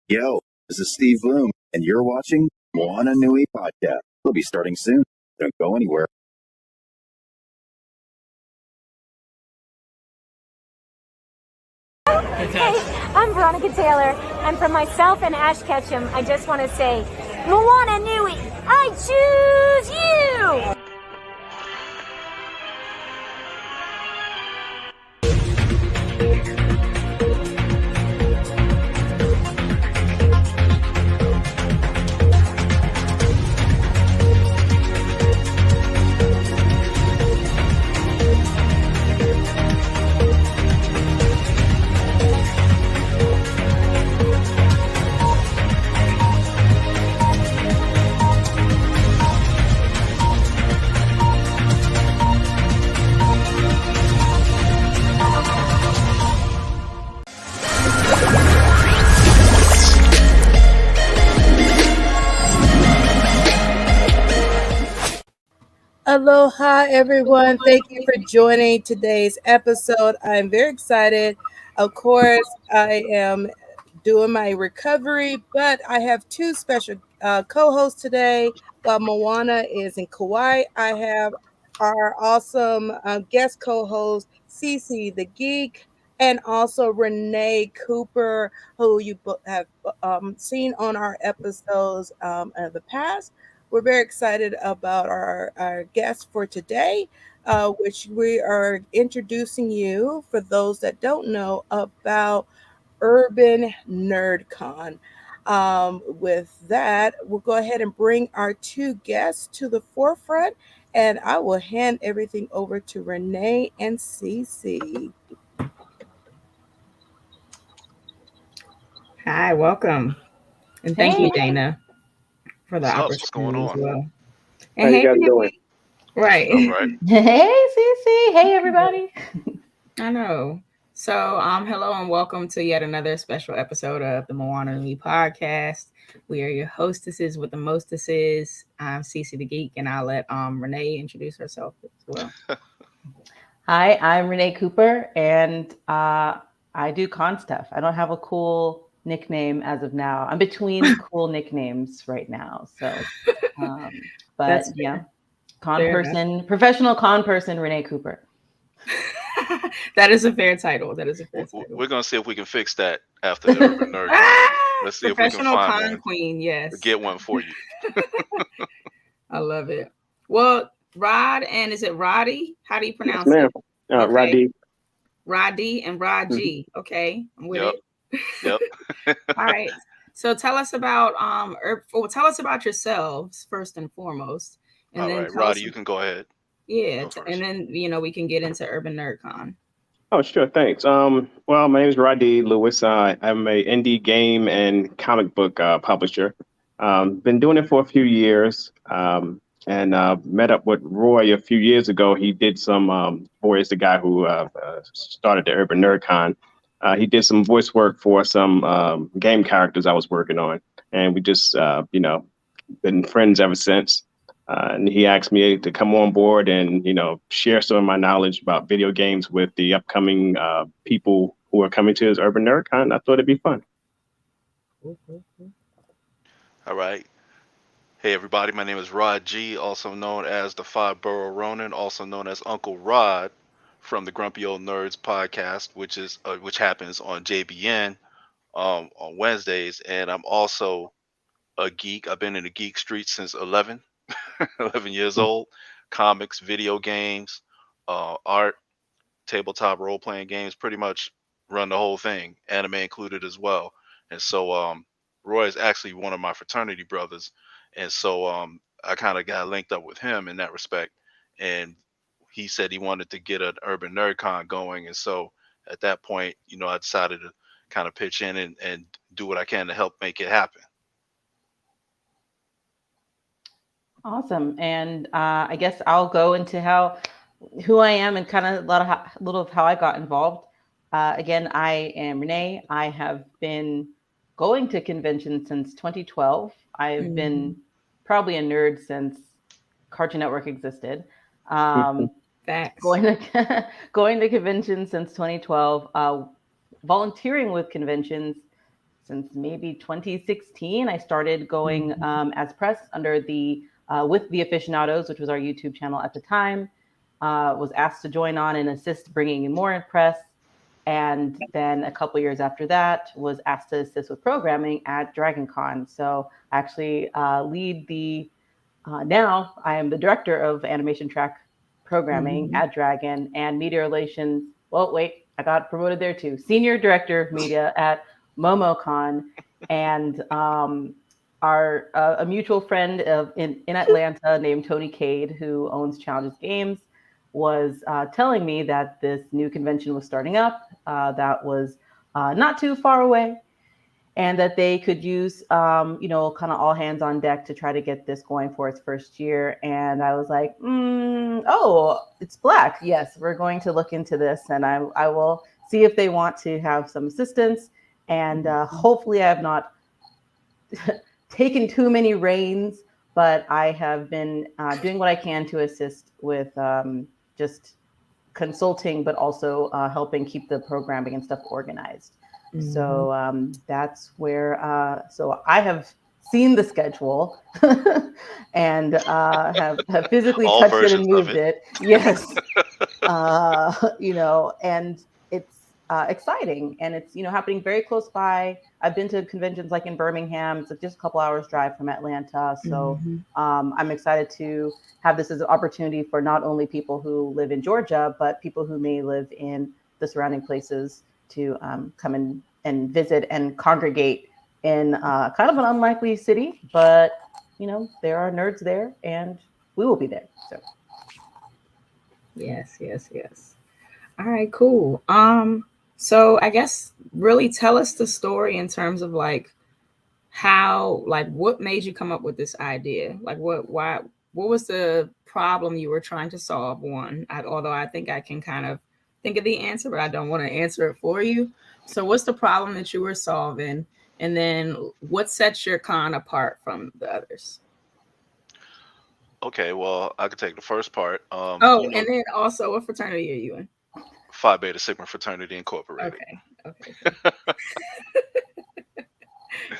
Yo, this is Steve Bloom, and you're watching Moana Nui podcast. We'll be starting soon. Don't go anywhere. Hey, I'm Veronica Taylor, and from myself and Ash Ketchum, I just want to say, Moana Nui, I choose you! Aloha, everyone. Thank you for joining today's episode. I'm very excited. Of course, I am doing my recovery, but I have two special co-hosts today. While Moana is in Kauai, I have our awesome guest co-host, Cece the Geek, and also Renee Cooper, who you have seen on our episodes of the past. We're very excited about our guest for today, which we are introducing you, for those that don't know, about Urban NerdCon. With that, we'll go ahead and bring our two guests to the forefront, and I will hand everything over to Renee and Cece. Hi, welcome. And thank you, Dana, for the opportunity What's going on? as well. How you guys doing? Right. All right. Hey, Cece. Hey, everybody. I know. So, hello and welcome to yet another special episode of the Moana Nui podcast. We are your hostesses with the mostesses. I'm Cece the Geek, and I'll let Renee introduce herself as well. Hi, I'm Renee Cooper, and I do con stuff. I don't have a cool nickname as of now. I'm between cool nicknames right now. So, but yeah, professional con person, Renee Cooper. That is a fair title. We're gonna see if we can fix that after the Urban Nerd. Let's see if we can find con one. queen. Yes, Or get one for you. I love it. Well, Rod, and is it Roddy? How do you pronounce Yes, it? ma'am. Roddy. Roddy and Rod G. Okay, I'm with it. Yep. All right. So tell us about tell us about yourselves first and foremost, and All then right, Roddy, you can go ahead. Yeah, and then we can get into Urban NerdCon. Oh, sure. Thanks. Well, my name is Rodney Lewis. I'm a indie game and comic book publisher. Been doing it for a few years. And met up with Roy a few years ago. He did some. Roy is the guy who started the Urban NerdCon. He did some voice work for some game characters I was working on, and we just been friends ever since. And he asked me to come on board and, share some of my knowledge about video games with the upcoming people who are coming to his Urban NerdCon. I thought it'd be fun. All right. Hey, everybody. My name is Rod G, also known as the Five Borough Ronin, also known as Uncle Rod from the Grumpy Old Nerds podcast, which happens on JBN on Wednesdays. And I'm also a geek. I've been in the geek street since 11 years old. Comics, video games, art, tabletop role-playing games, pretty much run the whole thing, anime included as well. And so Roy is actually one of my fraternity brothers. And so I kind of got linked up with him in that respect. And he said he wanted to get an Urban NerdCon going. And so at that point, I decided to kind of pitch in and do what I can to help make it happen. Awesome. And I guess I'll go into who I am and kind of a little of how I got involved. Again, I am Renee. I have been going to conventions since 2012. I've been probably a nerd since Cartoon Network existed. Going to conventions since 2012. Volunteering with conventions since maybe 2016. I started going as press under the with the Aficionados, which was our YouTube channel at the time. Was asked to join on and assist bringing in more press. And then a couple years after that, was asked to assist with programming at DragonCon. So I actually lead the, now I am the director of animation track programming at Dragon and media relations. Well, wait, I got promoted there too. Senior director of media at MomoCon. And our a mutual friend in Atlanta named Tony Cade, who owns Challenges Games, was telling me that this new convention was starting up that was not too far away, and that they could use, kind of all hands on deck to try to get this going for its first year. And I was like, oh, it's Black. Yes, we're going to look into this, and I will see if they want to have some assistance. And hopefully I have not taken too many reins, but I have been doing what I can to assist with just consulting, but also helping keep the programming and stuff organized. So that's where, so I have seen the schedule and have physically All touched it versions and of moved it. Yes. And it's exciting, and it's, happening very close by. I've been to conventions like in Birmingham. It's just a couple hours drive from Atlanta. So I'm excited to have this as an opportunity for not only people who live in Georgia, but people who may live in the surrounding places to come in and visit and congregate in kind of an unlikely city, but there are nerds there, and we will be there. So Yes. All right, cool. So I guess really tell us the story in terms of like how, like, what made you come up with this idea? Like what was the problem you were trying to solve? Although I think I can kind of think of the answer, but I don't want to answer it for you. So what's the problem that you were solving? And then what sets your con apart from the others? Okay, well, I could take the first part. And then also, what fraternity are you in? Phi Beta Sigma Fraternity Incorporated. Okay.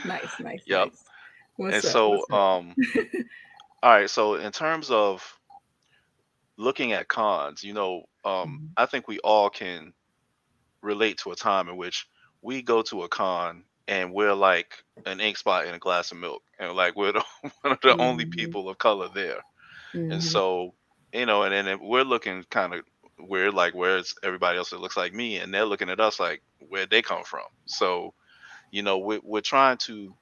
Nice. Yep. What's And up? so, all right. So in terms of looking at cons, I think we all can relate to a time in which we go to a con and we're like an ink spot in a glass of milk, and like we're one of the only people of color there. And so, and then we're looking kind of weird, like where's everybody else that looks like me, and they're looking at us like where'd they come from. So, we're trying to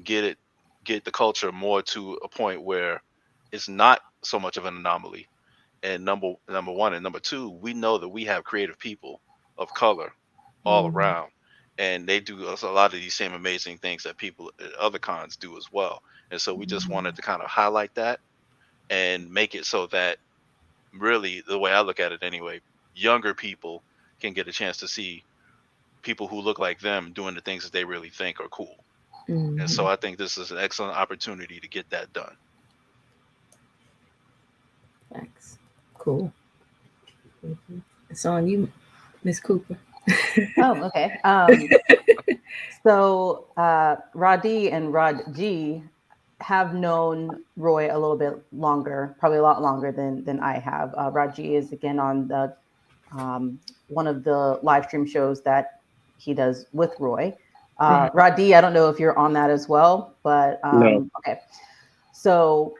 get the culture more to a point where it's not so much of an anomaly. And number one, and number two, we know that we have creative people of color all around, and they do a lot of these same amazing things that people at other cons do as well. And so we just wanted to kind of highlight that and make it so that, really, the way I look at it anyway, younger people can get a chance to see people who look like them doing the things that they really think are cool. And so I think this is an excellent opportunity to get that done. Thanks. Cool. It's on you, Miss Cooper. Oh, okay. So Rod D and Rod G have known Roy a little bit longer, probably a lot longer than I have. Rod G is again on the one of the live stream shows that he does with Roy. Rod D, I don't know if you're on that as well, but No. Okay. So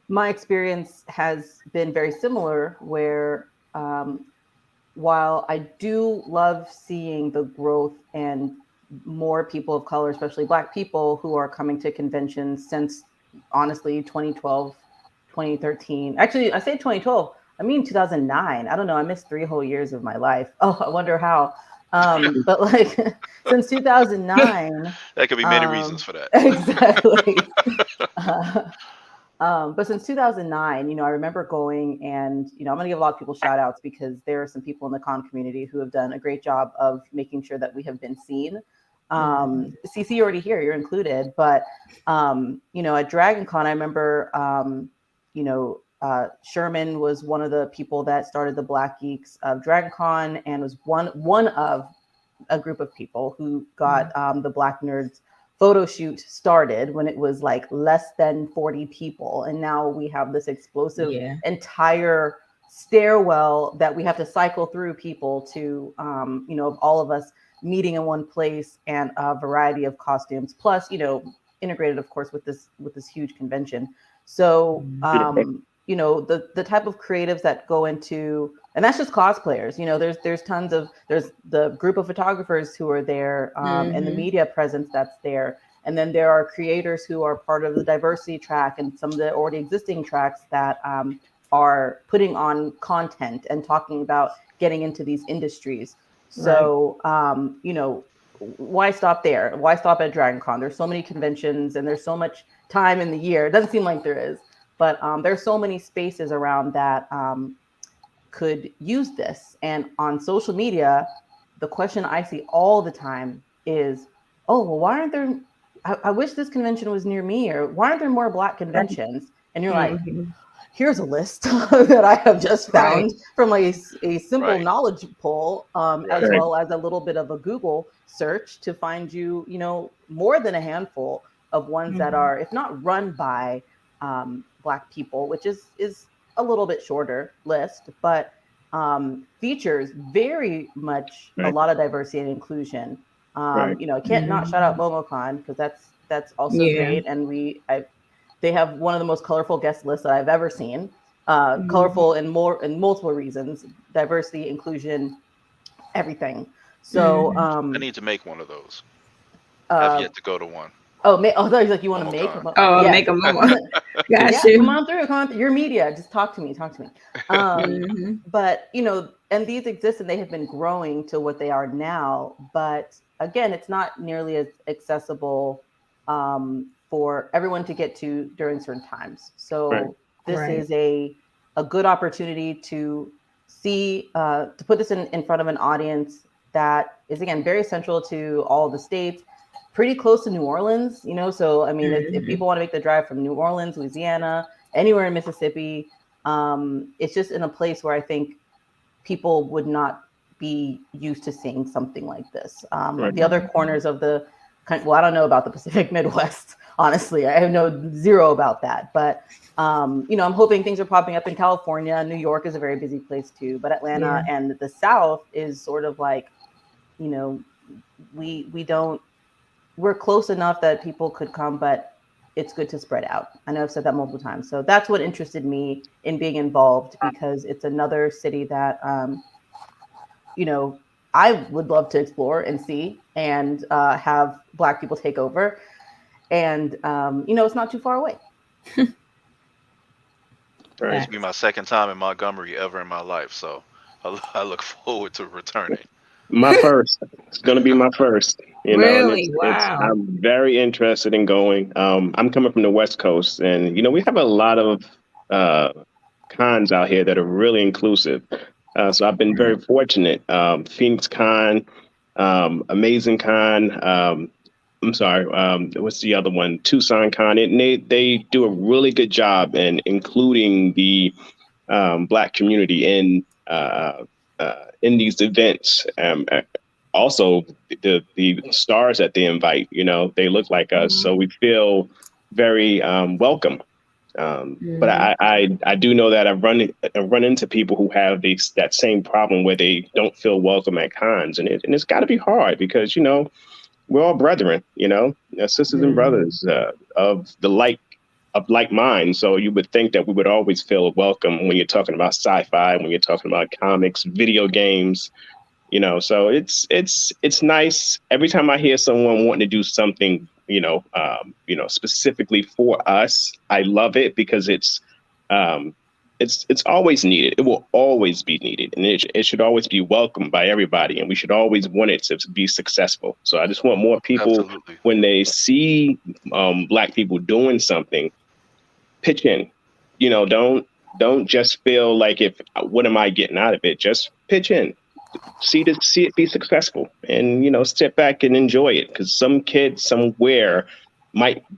my experience has been very similar, where while I do love seeing the growth and more people of color, especially Black people, who are coming to conventions since, honestly, 2012, 2013. Actually, I say 2012, I mean 2009. I don't know. I missed 3 whole years of my life. Oh, I wonder how. But like since 2009. That could be many reasons for that. Exactly. But since 2009, I remember going, and, I'm going to give a lot of people shout outs, because there are some people in the con community who have done a great job of making sure that we have been seen. CC, you're already here, you're included. But, at Dragon Con, I remember, Sherman was one of the people that started the Black Geeks of Dragon Con, and was one of a group of people who got the Black Nerds photo shoot started when it was like less than 40 people. And now we have this explosive entire stairwell that we have to cycle through people to, you know, all of us meeting in one place, and a variety of costumes, plus, you know, integrated, of course, with this huge convention. So, you know, the type of creatives that go into, and that's just cosplayers, you know, there's tons of, there's the group of photographers who are there, and the media presence that's there. And then there are creators who are part of the diversity track and some of the already existing tracks that are putting on content and talking about getting into these industries. So, you know, why stop there? Why stop at DragonCon? There's so many conventions and there's so much time in the year. It doesn't seem like there is, but there's so many spaces around that could use this. And on social media, the question I see all the time is, oh, well, why aren't there, I wish this convention was near me, or why aren't there more Black conventions? And you're like, here's a list that I have just found from like a simple knowledge poll, as well as a little bit of a Google search to find you, you know, more than a handful of ones that are, if not run by Black people, which is a little bit shorter list, but features very much a lot of diversity and inclusion. You know, I can't not shout out MomoCon, because that's also great. And they have one of the most colorful guest lists that I've ever seen. Colorful in multiple reasons: diversity, inclusion, everything. So I need to make one of those. I've yet to go to one. Oh, I thought you like, you want to make them. Oh, make them more. Come on through. Your media, just talk to me. But you know, and these exist and they have been growing to what they are now. But again, it's not nearly as accessible for everyone to get to during certain times. So this is a good opportunity to see, to put this in front of an audience that is, again, very central to all the states, pretty close to New Orleans, you know? So, I mean, if people want to make the drive from New Orleans, Louisiana, anywhere in Mississippi, it's just in a place where I think people would not be used to seeing something like this. The other corners of the country, well, I don't know about the Pacific Midwest, honestly. I have zero about that. But, you know, I'm hoping things are popping up in California. New York is a very busy place too. But Atlanta and the South is sort of like, you know, we're close enough that people could come, but it's good to spread out. I know I've said that multiple times. So that's what interested me in being involved, because it's another city that, you know, I would love to explore and see and have Black people take over. And, you know, it's not too far away. It's be my second time in Montgomery ever in my life. So I look forward to returning. My first. It's going to be my first. You know, really? Wow. I'm very interested in going. I'm coming from the West Coast, and, you know, we have a lot of cons out here that are really inclusive. So I've been very fortunate. Phoenix Con, Amazing Con. I'm sorry. What's the other one? Tucson Con. And they do a really good job in including the Black community in these events. Also, the stars that they invite, you know, they look like us, so we feel very welcome. But I do know that I've run into people who have that same problem where they don't feel welcome at cons, and it's got to be hard, because, you know, we're all brethren, you know, sisters and brothers of like mind. So you would think that we would always feel welcome when you're talking about sci-fi, when you're talking about comics, video games, you know. So it's nice every time I hear someone wanting to do something, you know, specifically for us. I love it, because it's always needed. It will always be needed, and it should always be welcomed by everybody, and we should always want it to be successful. So I just want more people, when they see Black people doing something, pitch in. You know, don't just feel like, what am I getting out of it? Just pitch in. See it be successful, and, you know, sit back and enjoy it, because some kid somewhere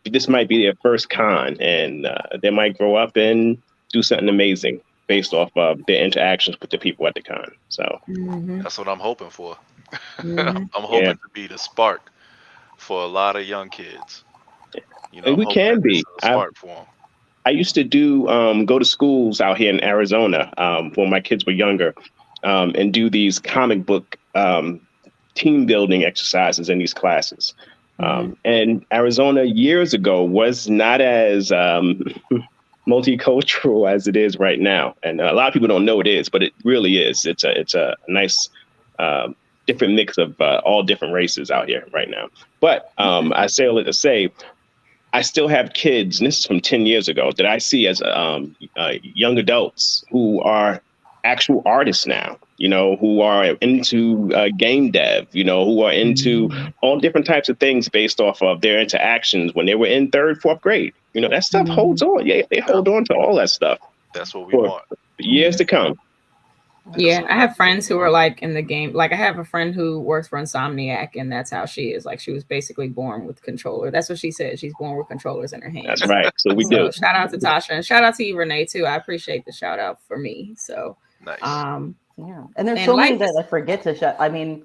this might be their first con, and they might grow up and do something amazing based off of their interactions with the people at the con. So that's what I'm hoping for. I'm Yeah, hoping to be the spark for a lot of young kids. and I'm we hoping can that this be. is a spark for them. I used to do go to schools out here in Arizona when my kids were younger, and do these comic book team building exercises in these classes. And Arizona years ago was not as multicultural as it is right now, and a lot of people don't know it is, but it really is. It's a nice different mix of all different races out here right now. But I say all that to say, I still have kids, and this is from 10 years ago, that I see as young adults who are actual artists now, who are into game dev, who are into all different types of things based off of their interactions when they were in third, fourth grade. That stuff holds on. Yeah, they hold on to all that stuff That's what we for want. years to come. Yeah, I have friends who are like in the game. Like I have a friend who works for Insomniac, and that's how she is. Like she was basically born with controller. That's what she said. She's born with controllers in her hands. That's right. So we do. Shout out to Tasha and shout out to you, Renee, too. I appreciate the shout out for me. So Nice. Yeah, and there's And so many life is- that I forget to shut. I mean,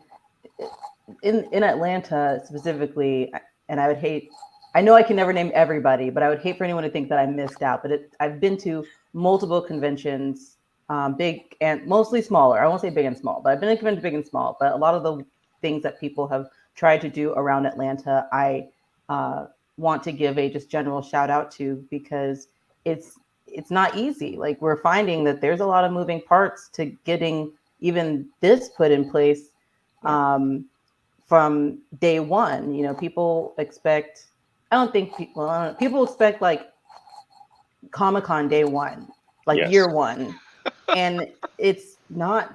in Atlanta specifically, and I would hate. I know I can never name everybody, but I would hate for anyone to think that I missed out. But I've been to multiple conventions, big and mostly smaller. I won't say big and small, but I've been to conventions big and small. But a lot of the things that people have tried to do around Atlanta, I want to give a just general shout out to, because it's not easy. Like we're finding that there's a lot of moving parts to getting even this put in place from day one. People expect. I don't think people expect like Comic-Con day one, like Yes. year one, and it's not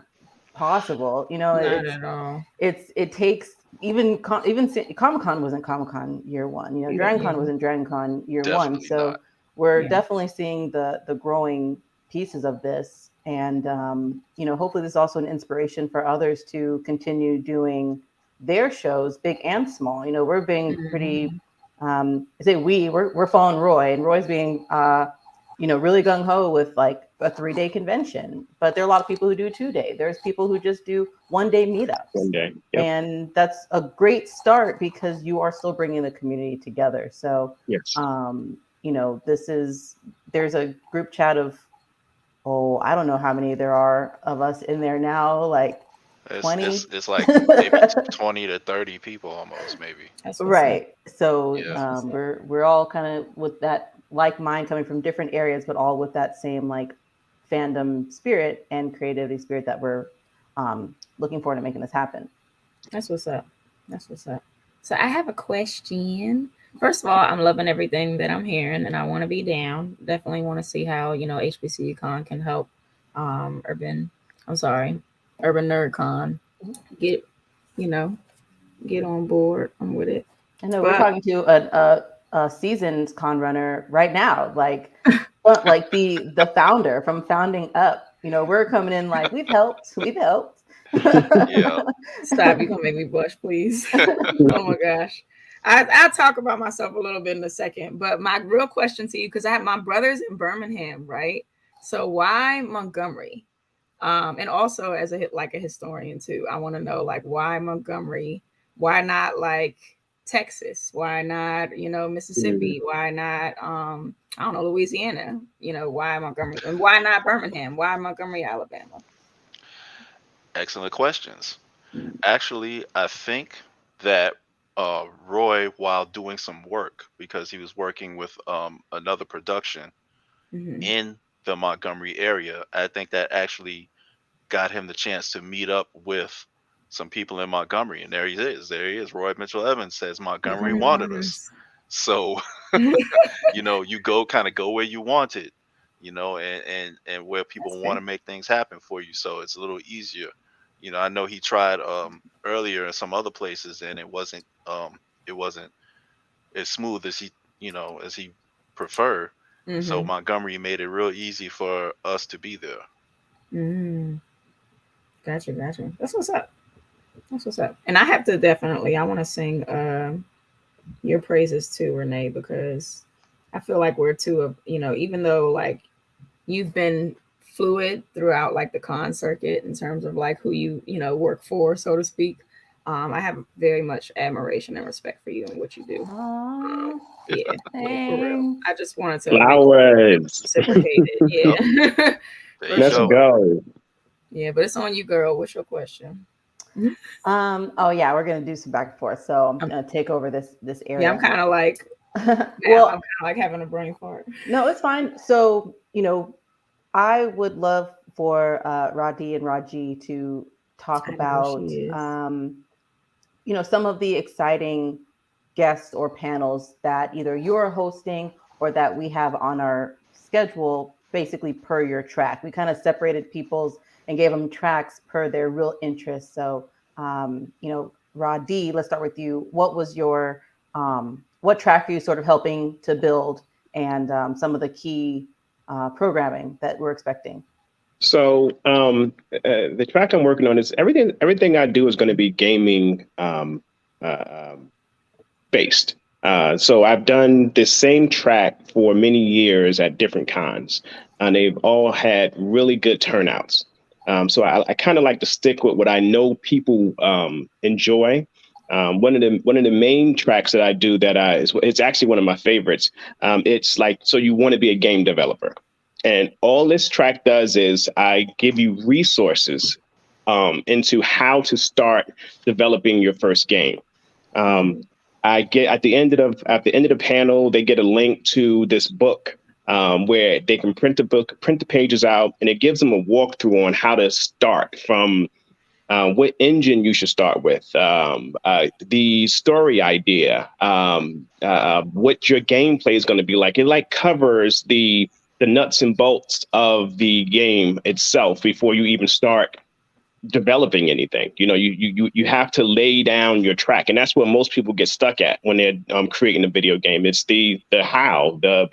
possible. not at all. It takes even Comic-Con wasn't Comic-Con year one. Dragon Con wasn't Dragon Con year one. Definitely So not. we're definitely seeing the growing pieces of this, and hopefully this is also an inspiration for others to continue doing their shows, big and small. We're being pretty. I say we're following Roy, and Roy's being really gung ho with like a 3-day convention. But there are a lot of people who do 2-day. There's people who just do 1-day meetups. 1 day. Yep. And that's a great start because you are still bringing the community together. So Yes. there's a group chat of I don't know how many there are of us in there now, like 20. It's like maybe 20 to 30 people almost, maybe. That's what's Right. So Yeah. we're all kind of with that like mind, coming from different areas, but all with that same like fandom spirit and creativity spirit that we're looking forward to making this happen. That's what's up. That's what's up. So I have a question. First of all, I'm loving everything that I'm hearing, and I want to be down. Definitely want to see how HBCU Con can help Urban Nerd Con get on board. I'm with it. I know we're talking to a seasoned con runner right now, like the founder from founding up. We're coming in like we've helped. Yeah. Stop! You're gonna make me blush, please. Oh my gosh. I'll talk about myself a little bit in a second, but my real question to you, because I have my brothers in Birmingham, right? So why Montgomery? And also as a historian too, I want to know like why Montgomery? Why not like Texas? Why not Mississippi? Why not I don't know, Louisiana? Why Montgomery? And why not Birmingham? Why Montgomery, Alabama? Excellent questions. Actually, I think that Roy, while doing some work, because he was working with another production in the Montgomery area, I think that actually got him the chance to meet up with some people in Montgomery. And there he is. Roy Mitchell Evans says Montgomery wanted us. So, you go where you want it, and where people want to make things happen for you. So it's a little easier. I know he tried earlier in some other places, and it wasn't as smooth as he preferred. So Montgomery made it real easy for us to be there. Gotcha. That's what's up. And I have to I want to sing your praises too, Renee, because I feel like we're two of, even though like you've been fluid throughout like the con circuit in terms of like who you work for, so to speak. I have very much admiration and respect for you and what you do. Yeah, for real. I just wanted to Flowers. reciprocate it. Yeah. Let's go. Yeah, but it's on you, girl. What's your question? Oh yeah, we're gonna do some back and forth. So I'm gonna take over this area. Yeah, I'm kind of like, well, I'm kind of like having a brain fart. No, it's fine. So I would love for Rodney and Raji to talk about some of the exciting guests or panels that either you're hosting or that we have on our schedule, basically per your track. We kind of separated people's and gave them tracks per their real interests. So, Rodney, let's start with you. What was your, what track are you sort of helping to build, and some of the key programming that we're expecting? So the track I'm working on is everything I do is going to be gaming based. So I've done the same track for many years at different cons, and they've all had really good turnouts. So I kind of like to stick with what I know people enjoy. One of the main tracks that I do it's actually one of my favorites. It's like, so you want to be a game developer. And all this track does is I give you resources into how to start developing your first game. I get at the end of the panel, they get a link to this book where they can print the pages out, and it gives them a walkthrough on how to start from what engine you should start with, the story idea, what your gameplay is going to be like. It covers the nuts and bolts of the game itself before you even start developing anything. You have to lay down your track, and that's what most people get stuck at when they're creating a video game. It's the how, the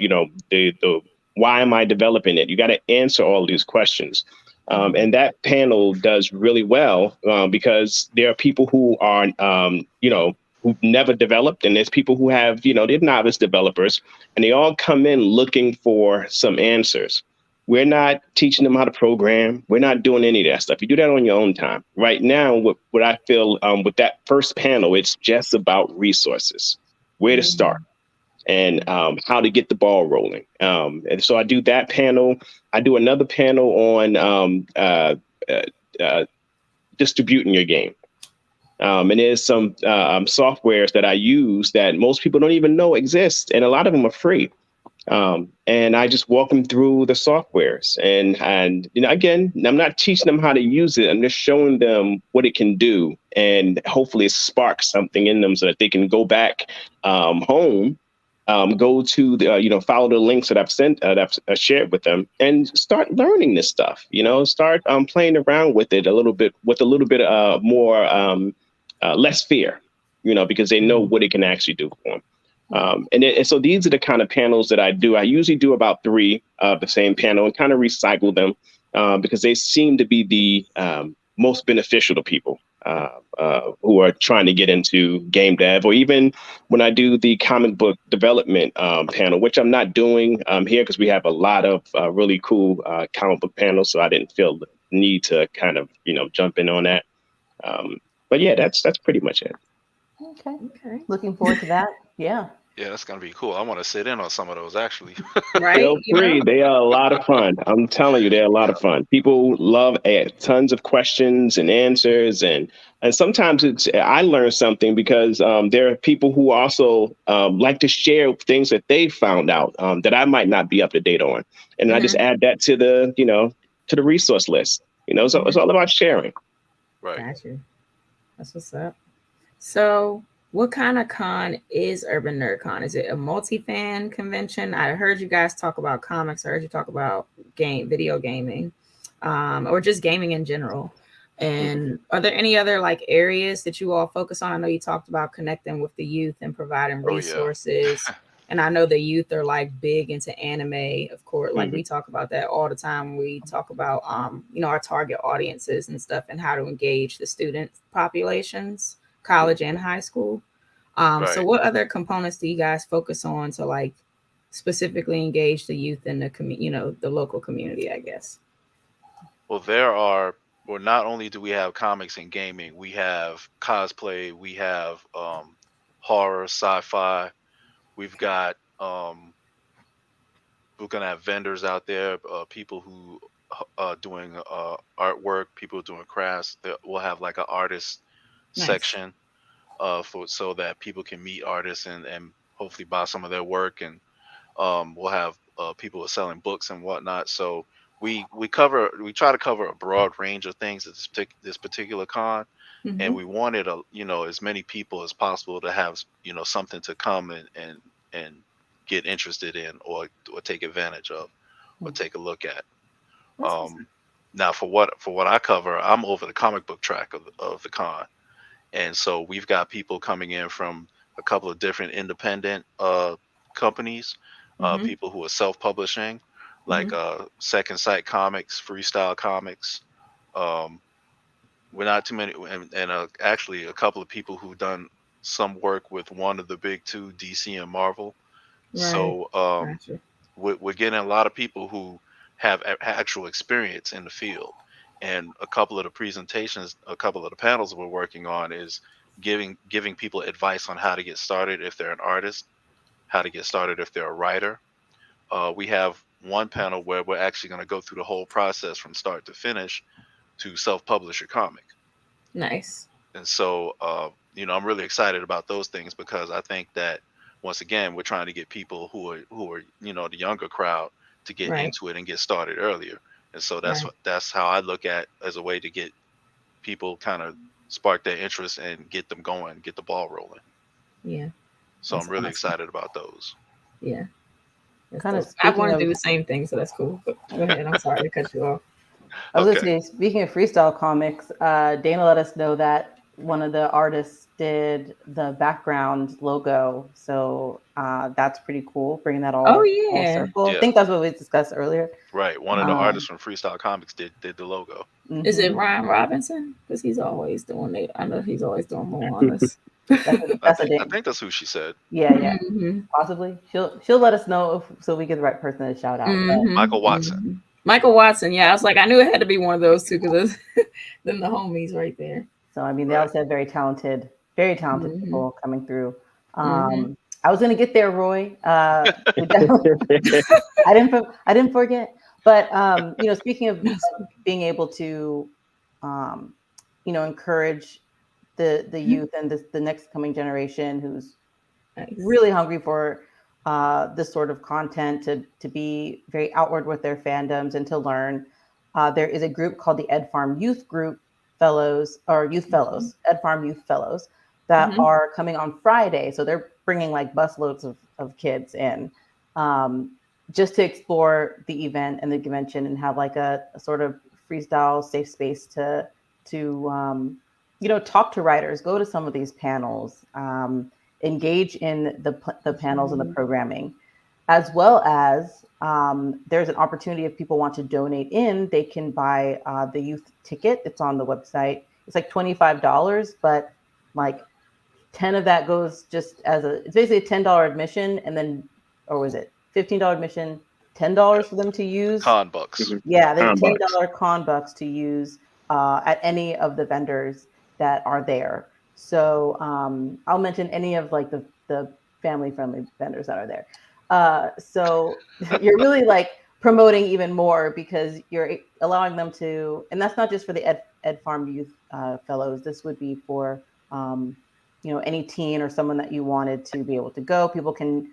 why am I developing it? You got to answer all these questions. And that panel does really well because there are people who are, who've never developed, and there's people who have, they're novice developers, and they all come in looking for some answers. We're not teaching them how to program. We're not doing any of that stuff. You do that on your own time. Right now, what I feel with that first panel, it's just about resources, where to start, and how to get the ball rolling. And so I do that panel. I do another panel on distributing your game. And there's some softwares that I use that most people don't even know exist, and a lot of them are free. And I just walk them through the softwares, and again, I'm not teaching them how to use it. I'm just showing them what it can do, and hopefully it sparks something in them so that they can go back home, go to the follow the links that I've sent, that I've shared with them, and start learning this stuff. Start playing around with it a little bit more less fear, because they know what it can actually do for them. And so these are the kind of panels that I do. I usually do about 3 of the same panel and kind of recycle them because they seem to be the most beneficial to people who are trying to get into game dev, or even when I do the comic book development panel, which I'm not doing here because we have a lot of really cool comic book panels. So I didn't feel the need to kind of, jump in on that. But yeah, that's pretty much it. Okay. Looking forward to that. Yeah. Yeah, that's gonna be cool. I want to sit in on some of those actually. Right? Feel free. They are a lot of fun. I'm telling you, they're a lot of fun. People love tons of questions and answers, and sometimes I learn something because there are people who also like to share things that they found out that I might not be up to date on, and I just add that to the to the resource list. So it's all about sharing. Right. Gotcha. That's what's up. So, what kind of con is Urban Nerd Con? Is it a multi-fan convention? I heard you guys talk about comics. I heard you talk about video gaming, or just gaming in general. And are there any other areas that you all focus on? I know you talked about connecting with the youth and providing resources. Yeah. And I know the youth are big into anime, of course. We talk about that all the time. We talk about our target audiences and stuff, and how to engage the student populations, college and high school. Right. So what other components do you guys focus on to specifically engage the youth in the the local community, I guess? Well, there are not only do we have comics and gaming, we have cosplay, we have horror, sci-fi. We've got we're gonna have vendors out there, people who doing artwork, people doing crafts. We'll have like an artist Nice. section for so that people can meet artists and hopefully buy some of their work. And we'll have people who are selling books and whatnot. So we try to cover a broad range of things at this particular con. And Mhm. we wanted as many people as possible to have something to come and get interested in or take advantage of or take a look at. That's awesome. Now for what I cover, I'm over the comic book track of the con. And so we've got people coming in from a couple of different independent companies, Mhm. people who are self-publishing, like Second Sight Comics, Freestyle Comics. We're not too many, and actually a couple of people who've done some work with one of the big two, DC and Marvel. Right. So Gotcha. we're getting a lot of people who have actual experience in the field. And a couple of the presentations, a couple of the panels we're working on is giving people advice on how to get started if they're an artist, how to get started if they're a writer. We have one panel where we're actually going to go through the whole process from start to finish to self-publish your comic. Nice. And so, I'm really excited about those things because I think that once again, we're trying to get people who are the younger crowd to get Right. into it and get started earlier. And so Right. that's how I look at as a way to get people kind of spark their interest and get them going, get the ball rolling. Yeah. So That's I'm really awesome. excited about those. Yeah. That's Kind of dope. I speaking want to of- do the same thing, so that's cool. But go ahead. I'm sorry to cut you off. I was Okay. going to say, speaking of freestyle comics, Dana let us know that one of the artists did the background logo. So that's pretty cool, bringing that all Oh full yeah. circle. Yeah. I think that's what we discussed earlier. Right. One of the Um, artists from Freestyle Comics did the logo. Is it mhm. Ryan Robinson? Because he's always doing it. I know he's always doing more on this. That's I a think Dana. that's who she said. Yeah, Mhm. possibly. She'll let us know so we get the right person to shout out. But Mhm. Michael Watson. Mhm. Michael Watson. Yeah, I was like, I knew it had to be one of those two because then the homies right there. so I mean, they Right. also have very talented Mhm. people coming through. Mhm. I was gonna get there, Roy. We definitely- I didn't forget. But speaking of being able to, encourage the youth and the next coming generation who's Nice. really hungry for this sort of content to be very outward with their fandoms and to learn. There is a group called the Ed Farm Youth Group Fellows or Youth Fellows, Ed Farm Youth Fellows that Mhm. are coming on Friday. So they're bringing like busloads of kids in just to explore the event and the convention and have like a sort of freestyle safe space to talk to writers, go to some of these panels, engage in the panels and the programming, as well as there's an opportunity if people want to donate in, they can buy the youth ticket. It's on the website. It's like $25, but like 10 of that goes just it's basically a $10 admission, and then, or was it $15 admission, $10 for them to use? Con bucks. Mhm. Yeah, they have Con $10 con bucks to use at any of the vendors that are there. So I'll mention any of like the family friendly vendors that are there. So you're really like promoting even more because you're allowing them to, and that's not just for the Ed Farm Youth Fellows. This would be for any teen or someone that you wanted to be able to go. People can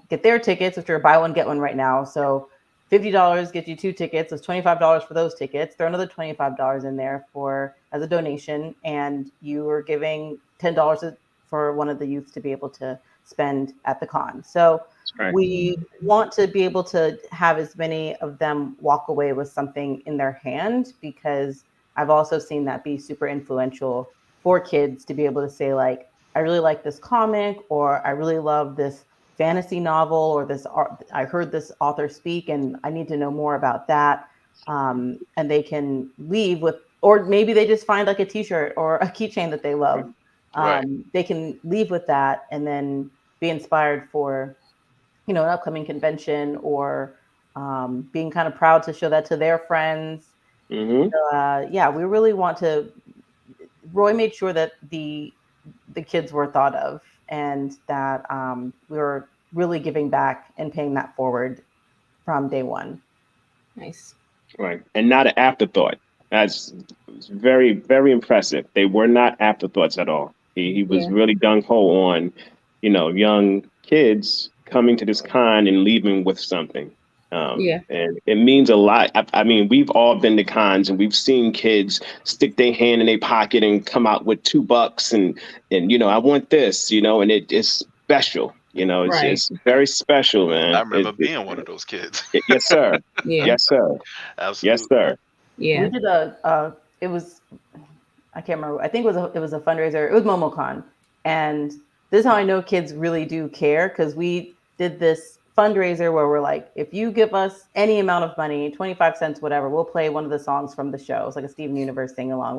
get their tickets, which are buy one get one right now. So $50 gets you 2 tickets. It's $25 for those tickets. Throw another $25 in there as a donation, and you are giving $10 for one of the youth to be able to spend at the con. So Right. we want to be able to have as many of them walk away with something in their hand, because I've also seen that be super influential for kids to be able to say, like, I really like this comic, or I really love this fantasy novel, or this art, I heard this author speak and I need to know more about that. And they can leave with, or maybe they just find like a t-shirt or a keychain that they love. Right. They can leave with that and then be inspired for, an upcoming convention, or being kind of proud to show that to their friends. Mm-hmm. So, we really want to. Roy made sure that the kids were thought of, and that we were really giving back and paying that forward from day one. Nice. Right. And not an afterthought. That's very, very impressive. They were not afterthoughts at all. He was really gung ho on, young kids coming to this con and leaving with something. And it means a lot. I mean, we've all been to cons and we've seen kids stick their hand in their pocket and come out with $2 and I want this, and it's special. It's very special, man. I remember being one of those kids. Yes, sir. Yeah. Yes, sir. Absolutely. Yes, sir. Yeah. We did it was, I can't remember. I think it was a fundraiser. It was MomoCon. And this is how I know kids really do care, because we did this fundraiser where we're like, if you give us any amount of money, 25 cents, whatever, we'll play one of the songs from the show. It's like a Steven Universe sing along.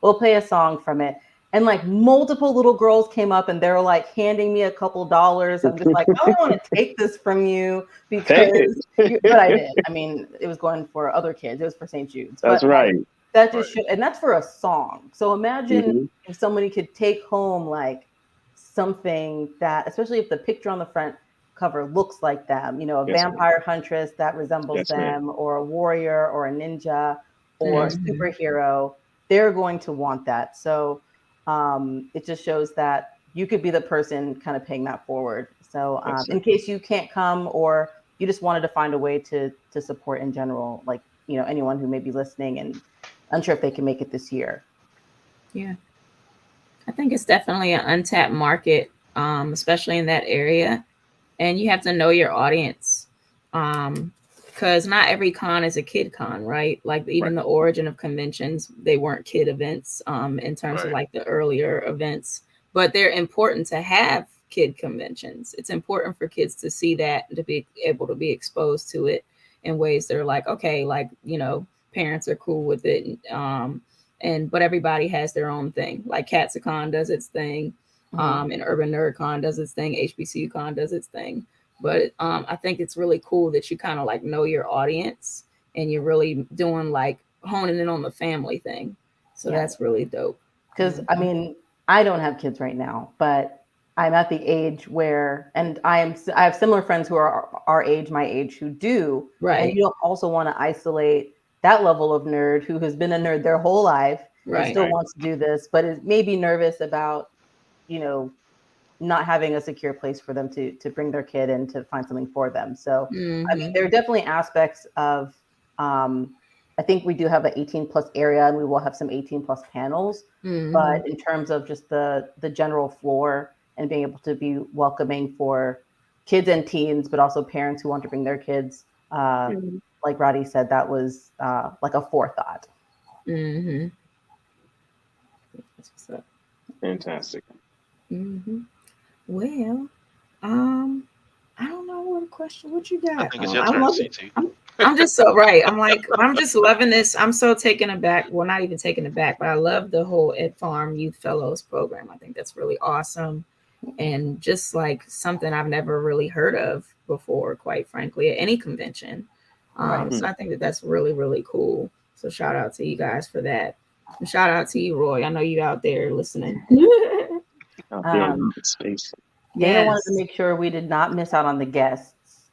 We'll play a song from it. And like multiple little girls came up and they're like handing me a couple dollars. I'm just like, I don't want to take this from you because, but I did. I mean, it was going for other kids. It was for St. Jude's. That's right. That just should, and that's for a song. So imagine if somebody could take home like something that, especially if the picture on the front cover looks like them, a vampire huntress that resembles them, or a warrior or a ninja or a superhero, they're going to want that. So it just shows that you could be the person kind of paying that forward. So in case you can't come, or you just wanted to find a way to support in general, like, anyone who may be listening and unsure if they can make it this year. Yeah. I think it's definitely an untapped market, especially in that area. And you have to know your audience, because not every con is a kid con, right? Like even the origin of conventions, they weren't kid events in terms of like the earlier events, but they're important to have kid conventions. It's important for kids to see that, to be able to be exposed to it in ways that are like, okay, like, parents are cool with it. But everybody has their own thing. Like Katsicon does its thing. And Urban Nerd Con does its thing. HBCU Con does its thing. But I think it's really cool that you kind of like know your audience and you're really doing like honing in on the family thing. So that's really dope. Because I mean, I don't have kids right now, but I'm at the age where, and I have similar friends who are our age, my age, who do. Right. And you don't also want to isolate that level of nerd who has been a nerd their whole life and still wants to do this, but is maybe nervous about, not having a secure place for them to bring their kid and to find something for them. So, I mean, there are definitely aspects of, I think we do have an 18 plus area and we will have some 18 plus panels, but in terms of just the general floor and being able to be welcoming for kids and teens, but also parents who want to bring their kids, like Roddy said, that was like a forethought. Mm-hmm. That's what's up. Fantastic. Well, I don't know what you got. I think it's your turn, CT. I'm just so right. I'm just loving this. I'm so taken aback. Well, not even taken aback, but I love the whole Ed Farm Youth Fellows program. I think that's really awesome. And just like something I've never really heard of before, quite frankly, at any convention. So I think that's really, really cool. So shout out to you guys for that. And shout out to you, Roy. I know you out there listening. Space. Dana wanted to make sure we did not miss out on the guests,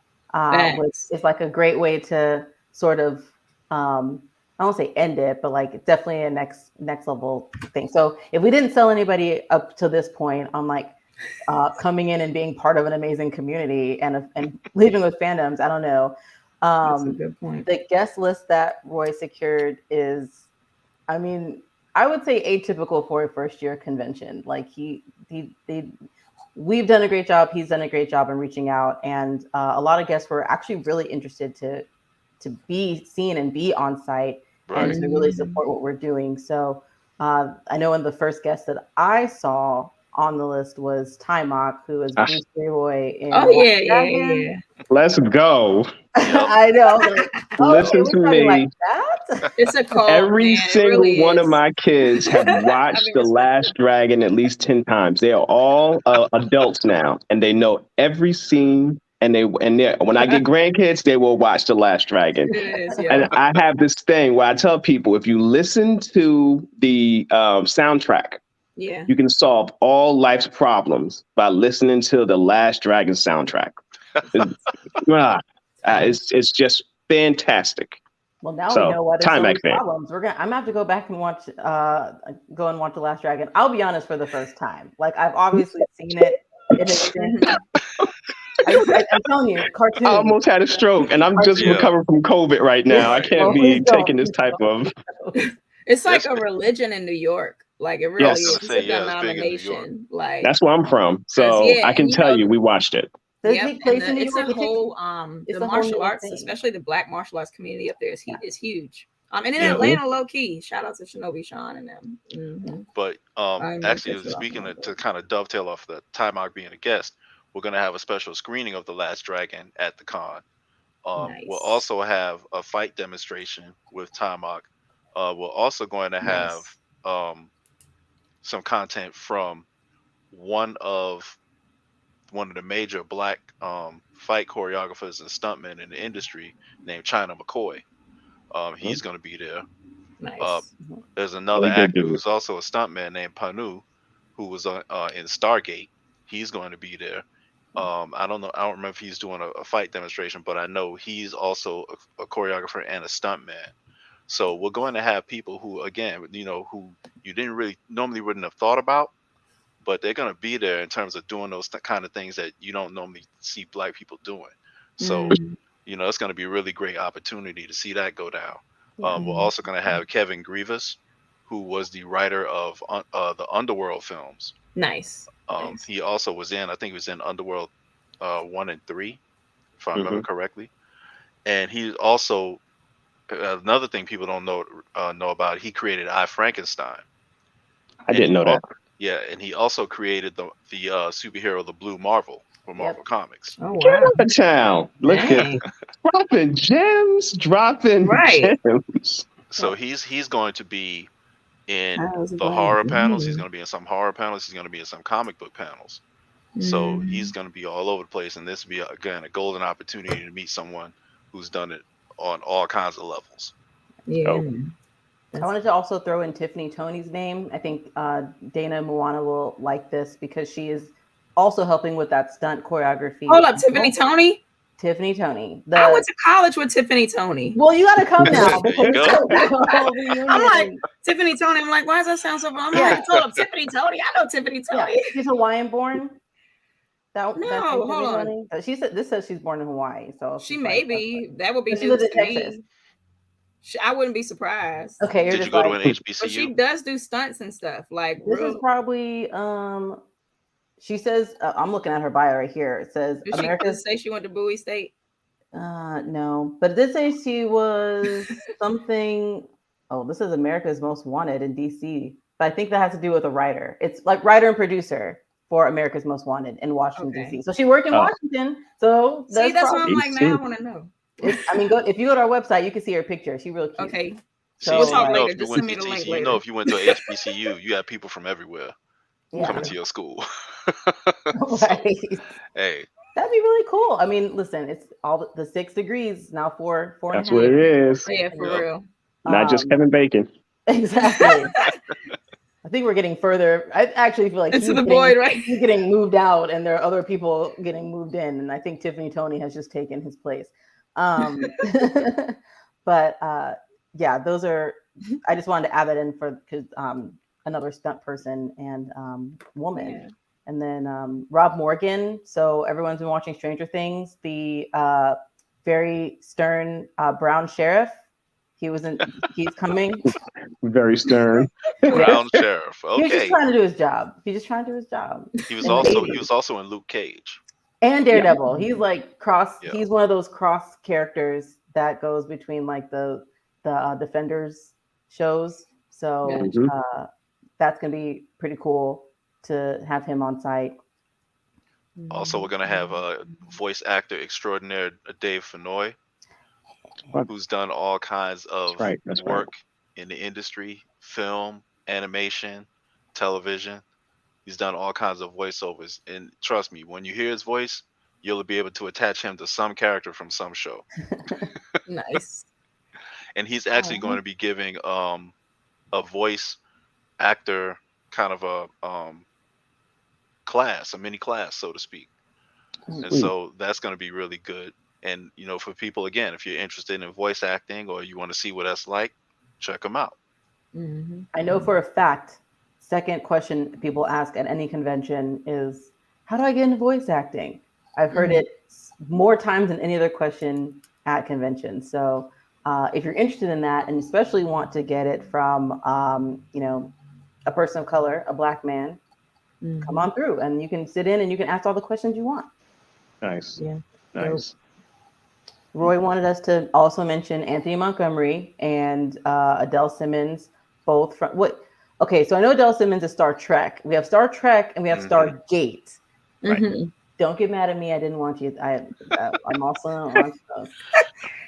which is like a great way to sort of, I won't say end it, but like it's definitely a next level thing. So if we didn't sell anybody up to this point on like coming in and being part of an amazing community and leaving with fandoms, I don't know. That's a good point. The guest list that Roy secured is, I mean, I would say atypical for a first year convention. Like we've done a great job. He's done a great job in reaching out, and a lot of guests were actually really interested to be seen and be on site and to really support what we're doing. So I know in the first guest that I saw on the list was Timok, who is Bruce Leroy in yeah. Let's go. I know. Like, listen to me. Like that? It's a call. Every single one of my kids have watched The Last Dragon at least 10 times. They are all adults now, and they know every scene, and when I get grandkids, they will watch The Last Dragon. It is, yeah. And I have this thing where I tell people, if you listen to the soundtrack, Yeah. you can solve all life's problems by listening to the Last Dragon soundtrack. It's just fantastic. Well, now So, we know why there's so Time many Back fan. problems. I'm gonna have to go back and watch The Last Dragon. I'll be honest, for the first time. Like, I've obviously seen it. It has been. I'm telling you, cartoon. I almost had a stroke, and I'm just recovering from COVID right now. I can't be taking this type of. It's like a religion in New York. Like, it really is. It's a denomination. Like, that's where I'm from, so I can tell you, we watched it. It's a whole the martial arts, especially the Black martial arts community up there is huge. And in Atlanta, low key. Shout out to Shinobi Sean and them. Mm-hmm. But actually, speaking to kind of dovetail off the Timok being a guest, we're gonna have a special screening of The Last Dragon at the con. Nice. We'll also have a fight demonstration with Timok. We're also going to have some content from one of the major Black fight choreographers and stuntmen in the industry named China Mccoy. He's going to be there. Nice. There's another actor who's also a stuntman named Panu, who was in Stargate. He's going to be there. I don't know. I don't remember if he's doing a fight demonstration, but I know he's also a choreographer and a stuntman. So we're going to have people who, again, who you normally wouldn't have thought about, but they're going to be there in terms of doing those kind of things that you don't normally see Black people doing. So, it's going to be a really great opportunity to see that go down. We're also going to have Kevin Grievous, who was the writer of the Underworld films. Nice. He also was I think he was in Underworld 1 and 3, if I remember correctly. And he also, another thing people don't know about, he created I, Frankenstein. I didn't know that. Yeah, and he also created the superhero, the Blue Marvel, for Marvel Comics. Oh, wow. Get out of town. Look at dropping gems. So he's going to be in the horror panels. He's going to be in some horror panels. He's going to be in some comic book panels. So he's going to be all over the place. And this will be, again, a golden opportunity to meet someone who's done it on all kinds of levels. Yeah. I wanted to also throw in Tiffany Tony's name. I think Dana Moana will like this because she is also helping with that stunt choreography. Hold up, Tiffany Tony? Tiffany Tony. I went to college with Tiffany Tony. Well, you got to come now. I'm like, Tiffany Tony. I'm like, why does that sound so fun? I'm like, hold up, Tiffany Tony. I know Tiffany Tony. Yeah. She's Hawaiian born. Hold on. This says she's born in Hawaii. So she may be. That would be news to Texas. Me. I wouldn't be surprised. Okay, did you go to an HBCU? But she does do stunts and stuff. Like, this is probably she says I'm looking at her bio right here. It says America. Say she went to Bowie State. No, but it did say she was something. Oh, this is America's Most Wanted in DC. But I think that has to do with a writer. It's like writer and producer for America's Most Wanted in Washington DC. So she worked in Washington. So that's what I'm like. Now I want to know. If you go to our website, you can see her picture. She's real cute. Okay. So we'll talk later. Just send me the link later. If you went to a HBCU, you have people from everywhere coming to your school. Right. Hey. That'd be really cool. I mean, listen, it's all the 6 degrees now. 4. That's what it is. Yeah, for real. Not just Kevin Bacon. Exactly. I think we're getting further. I actually feel like into the void, right? He's getting moved out, and there are other people getting moved in, and I think Tiffany Tony has just taken his place. But yeah, those are. I just wanted to add that in because another stunt person and woman. Yeah. And then Rob Morgan. So everyone's been watching Stranger Things. The very stern brown sheriff. He's coming. Very stern. Brown sheriff. Okay. He's just trying to do his job. He was also in Luke Cage. And Daredevil. Yeah. He's like cross. Yeah. He's one of those cross characters that goes between like the Defenders shows. So that's gonna be pretty cool to have him on site. Also, we're gonna have a voice actor extraordinaire, Dave Fennoy, who's done all kinds of work in the industry, film, animation, television. He's done all kinds of voiceovers, and trust me, when you hear his voice, you'll be able to attach him to some character from some show. Nice. And he's actually going to be giving a voice actor kind of a class, a mini class, so to speak. And Sweet. so that's going to be really good. And for people, again, if you're interested in voice acting or you want to see what that's like, check them out. I know for a fact, second question people ask at any convention is, how do I get into voice acting? I've heard it more times than any other question at conventions. So if you're interested in that, and especially want to get it from, a person of color, a Black man, come on through, and you can sit in and you can ask all the questions you want. Nice. Yeah. Nice. Roy wanted us to also mention Anthony Montgomery and Adele Simmons, both from what? Okay, so I know Adele Simmons is Star Trek. We have Star Trek and we have Stargate. Right. Don't get mad at me. I didn't want you. I'm also on stuff.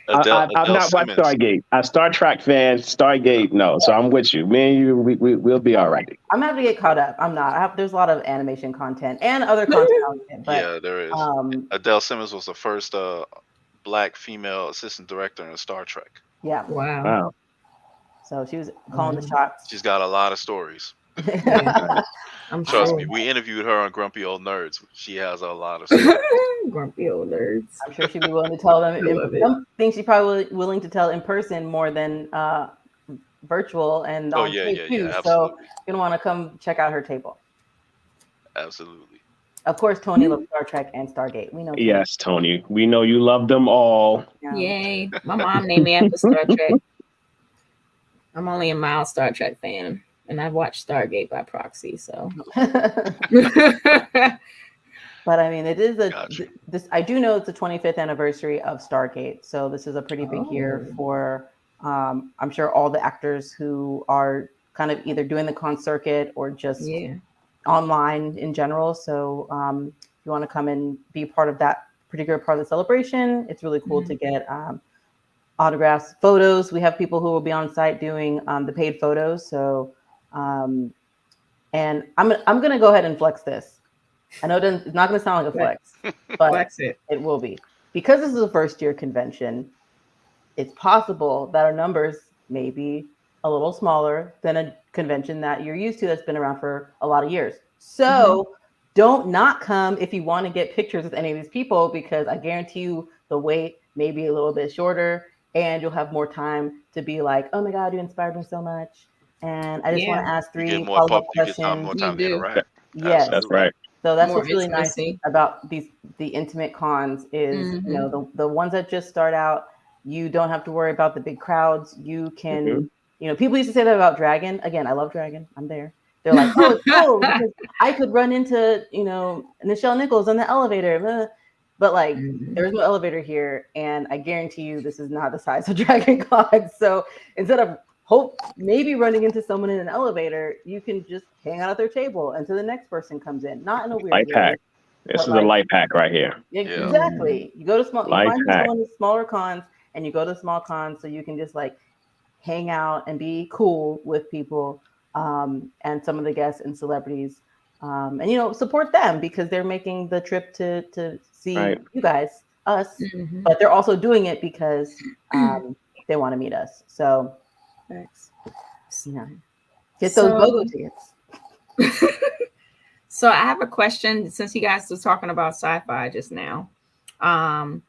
Adele I've not watched Simmons. Stargate. I'm a Star Trek fan. Stargate, no. So I'm with you. Me and you, we'll be all right. I'm gonna have to get caught up. I'm not. There's a lot of animation content and other content out there. But Yeah, there is. Adele Simmons was the first Black female assistant director in Star Trek. yeah. Wow. So she was calling the shots. She's got a lot of stories. I'm Trust sure. me, we interviewed her on Grumpy Old Nerds. She has a lot of stories. Grumpy old nerds. I'm sure she'd be willing to tell them. love it. Some things she's probably willing to tell in person more than virtual and on tape too. So absolutely. you're gonna want to come check out her table. Absolutely. Of course, Tony loves Star Trek and Stargate. We know. Tony. Yes, Tony. We know you love them all. Yeah. Yay. My mom named me after Star Trek. I'm only a mild Star Trek fan, and I've watched Stargate by proxy, so. But I mean, it is Gotcha. this. I do know it's the 25th anniversary of Stargate, so this is a pretty big year for. I'm sure all the actors who are kind of either doing the con circuit or just online in general. So if you want to come and be part of that particular part of the celebration, it's really cool to get autographs, photos. We have people who will be on site doing the paid photos. So, and I'm gonna go ahead and flex this. I know it's not going to sound like a flex, but Flex it will be. Because this is a first year convention, it's possible that our numbers may be a little smaller than a convention that you're used to that's been around for a lot of years. So don't not come if you want to get pictures with any of these people, because I guarantee you the wait may be a little bit shorter and you'll have more time to be like, oh my God, you inspired me so much. And I just want to ask 3 follow-up questions. More time to interact. Yes, That's right. So that's More what's really intimacy. nice about the intimate cons is, the ones that just start out, you don't have to worry about the big crowds. You can, people used to say that about Dragon. Again, I love Dragon. I'm there. They're like, oh, it's cool because I could run into, Nichelle Nichols on the elevator. But like, there's no elevator here. And I guarantee you this is not the size of Dragon Con. So instead of maybe running into someone in an elevator, you can just hang out at their table until the next person comes in. Not in a weird Life way. hack. This is a life hack right here. Exactly. You go to you find someone with smaller cons, and you go to small cons so you can just like hang out and be cool with people and some of the guests and celebrities, and support them because they're making the trip to see you guys, us, but they're also doing it because they want to meet us. So. Thanks. Yeah. Get those BOGO tickets. So I have a question since you guys were talking about sci-fi just now. And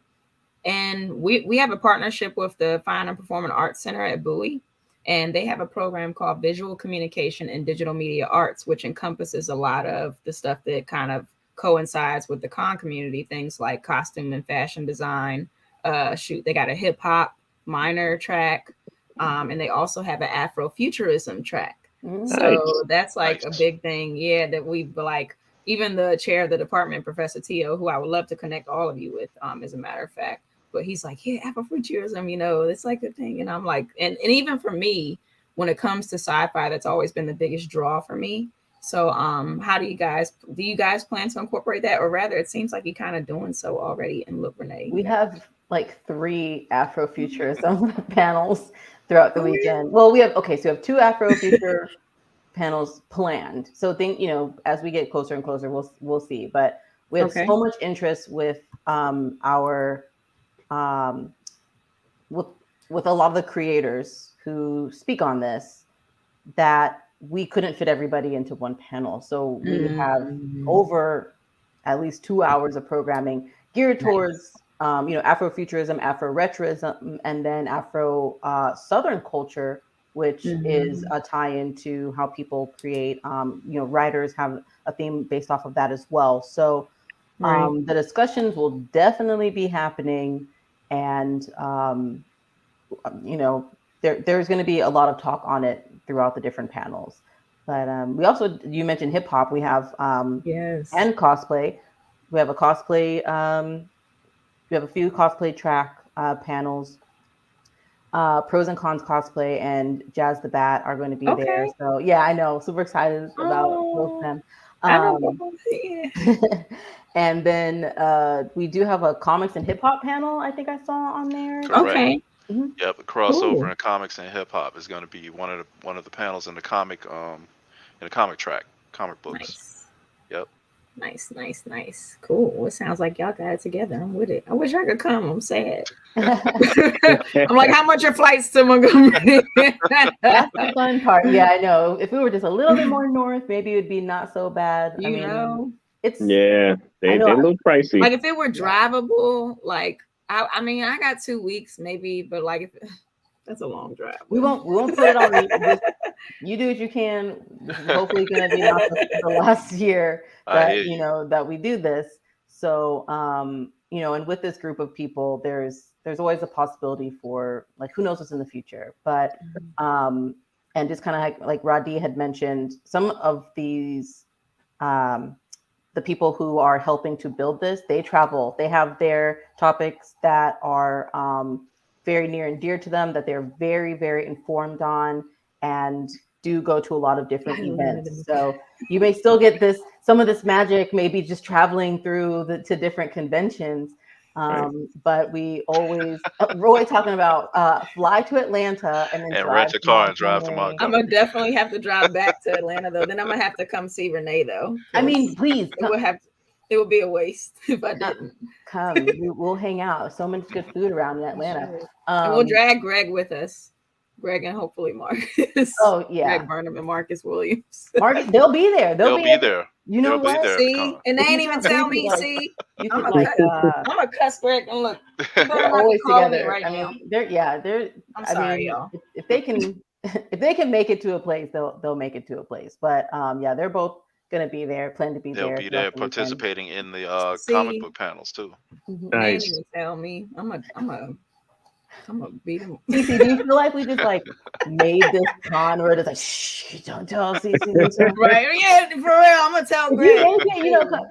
we have a partnership with the Fine and Performing Arts Center at Bowie, and they have a program called Visual Communication and Digital Media Arts, which encompasses a lot of the stuff that kind of coincides with the con community, things like costume and fashion design. They got a hip hop minor track. And they also have an Afrofuturism track. So that's like a big thing. Yeah, that we've like, even the chair of the department, Professor Tio, who I would love to connect all of you with, as a matter of fact. But he's like, yeah, Afrofuturism, it's like a thing. And I'm like, and even for me, when it comes to sci-fi, that's always been the biggest draw for me. So how do you guys plan to incorporate that? Or rather, it seems like you're kind of doing so already. And look, Renee. We have like 3 Afrofuturism panels throughout the weekend. Well, we have 2 Afrofuture panels planned. So as we get closer and closer, we'll see. But We had Okay. so much interest with our with a lot of the creators who speak on this that we couldn't fit everybody into one panel. So we have over at least 2 hours of programming geared towards Afrofuturism, Afro-retroism, and then Afro Southern culture, which is a tie-in to how people create. Writers have a theme based off of that as well. So the discussions will definitely be happening, and there's going to be a lot of talk on it throughout the different panels. But we also, you mentioned hip hop. We have Yes. and cosplay. We have a cosplay. We have a few cosplay track panels. Pros and Cons Cosplay and Jazz the Bat are going to be there. So yeah, I know, super excited about both of them. I know both. Yeah. And then we do have a comics and hip hop panel. I think I saw on there. Correct. Okay. Yep, a crossover Cool. in comics and hip hop is going to be one of the panels in the comic track, comic books. Nice. Yep. Nice. Cool. It sounds like y'all got it together. I'm with it. I wish I could come. I'm sad. I'm like, how much are flights to Montgomery? That's the fun part. Yeah, I know. If we were just a little bit more north, maybe it would be not so bad. It's they're a little pricey. Like if it were drivable, like I mean, I got 2 weeks maybe, but like that's a long drive. We won't put it on you. You do what you can. This is hopefully going to be not the last year that that we do this. So and with this group of people, there's always a possibility for, like, who knows what's in the future. But and just kind of like Rodney had mentioned, some of these the people who are helping to build this, they travel. They have their topics that are very near and dear to them, that they're very, very informed on, and do go to a lot of different events. So you may still get some of this magic, maybe just traveling through to different conventions. But we're always talking about fly to Atlanta and then rent a car and drive to Montgomery. I'm gonna definitely have to drive back to Atlanta though. Then I'm gonna have to come see Renee though. I mean, please. It would be a waste if I didn't. Come, we'll hang out. So much good food around in Atlanta. And we'll drag Greg with us. Greg and hopefully Marcus. Oh yeah, Greg Burnham and Marcus Williams. Marcus, they'll be there. They'll be there. You know what? See, and they ain't even tell me. See, I'm a cuss Greg and look. They're always together. Right now. mean, they're. I'm sorry, y'all. If they can make it to a place, they'll make it to a place. But they're both gonna be there. Plan to be there. They'll be there participating in the comic book panels too. Nice. They ain't even tell me. I'm a beat him. CC, do you feel like we just like made this con where it's like, shh, don't tell CC? Right? Yeah, for real. I'm gonna tell Greg.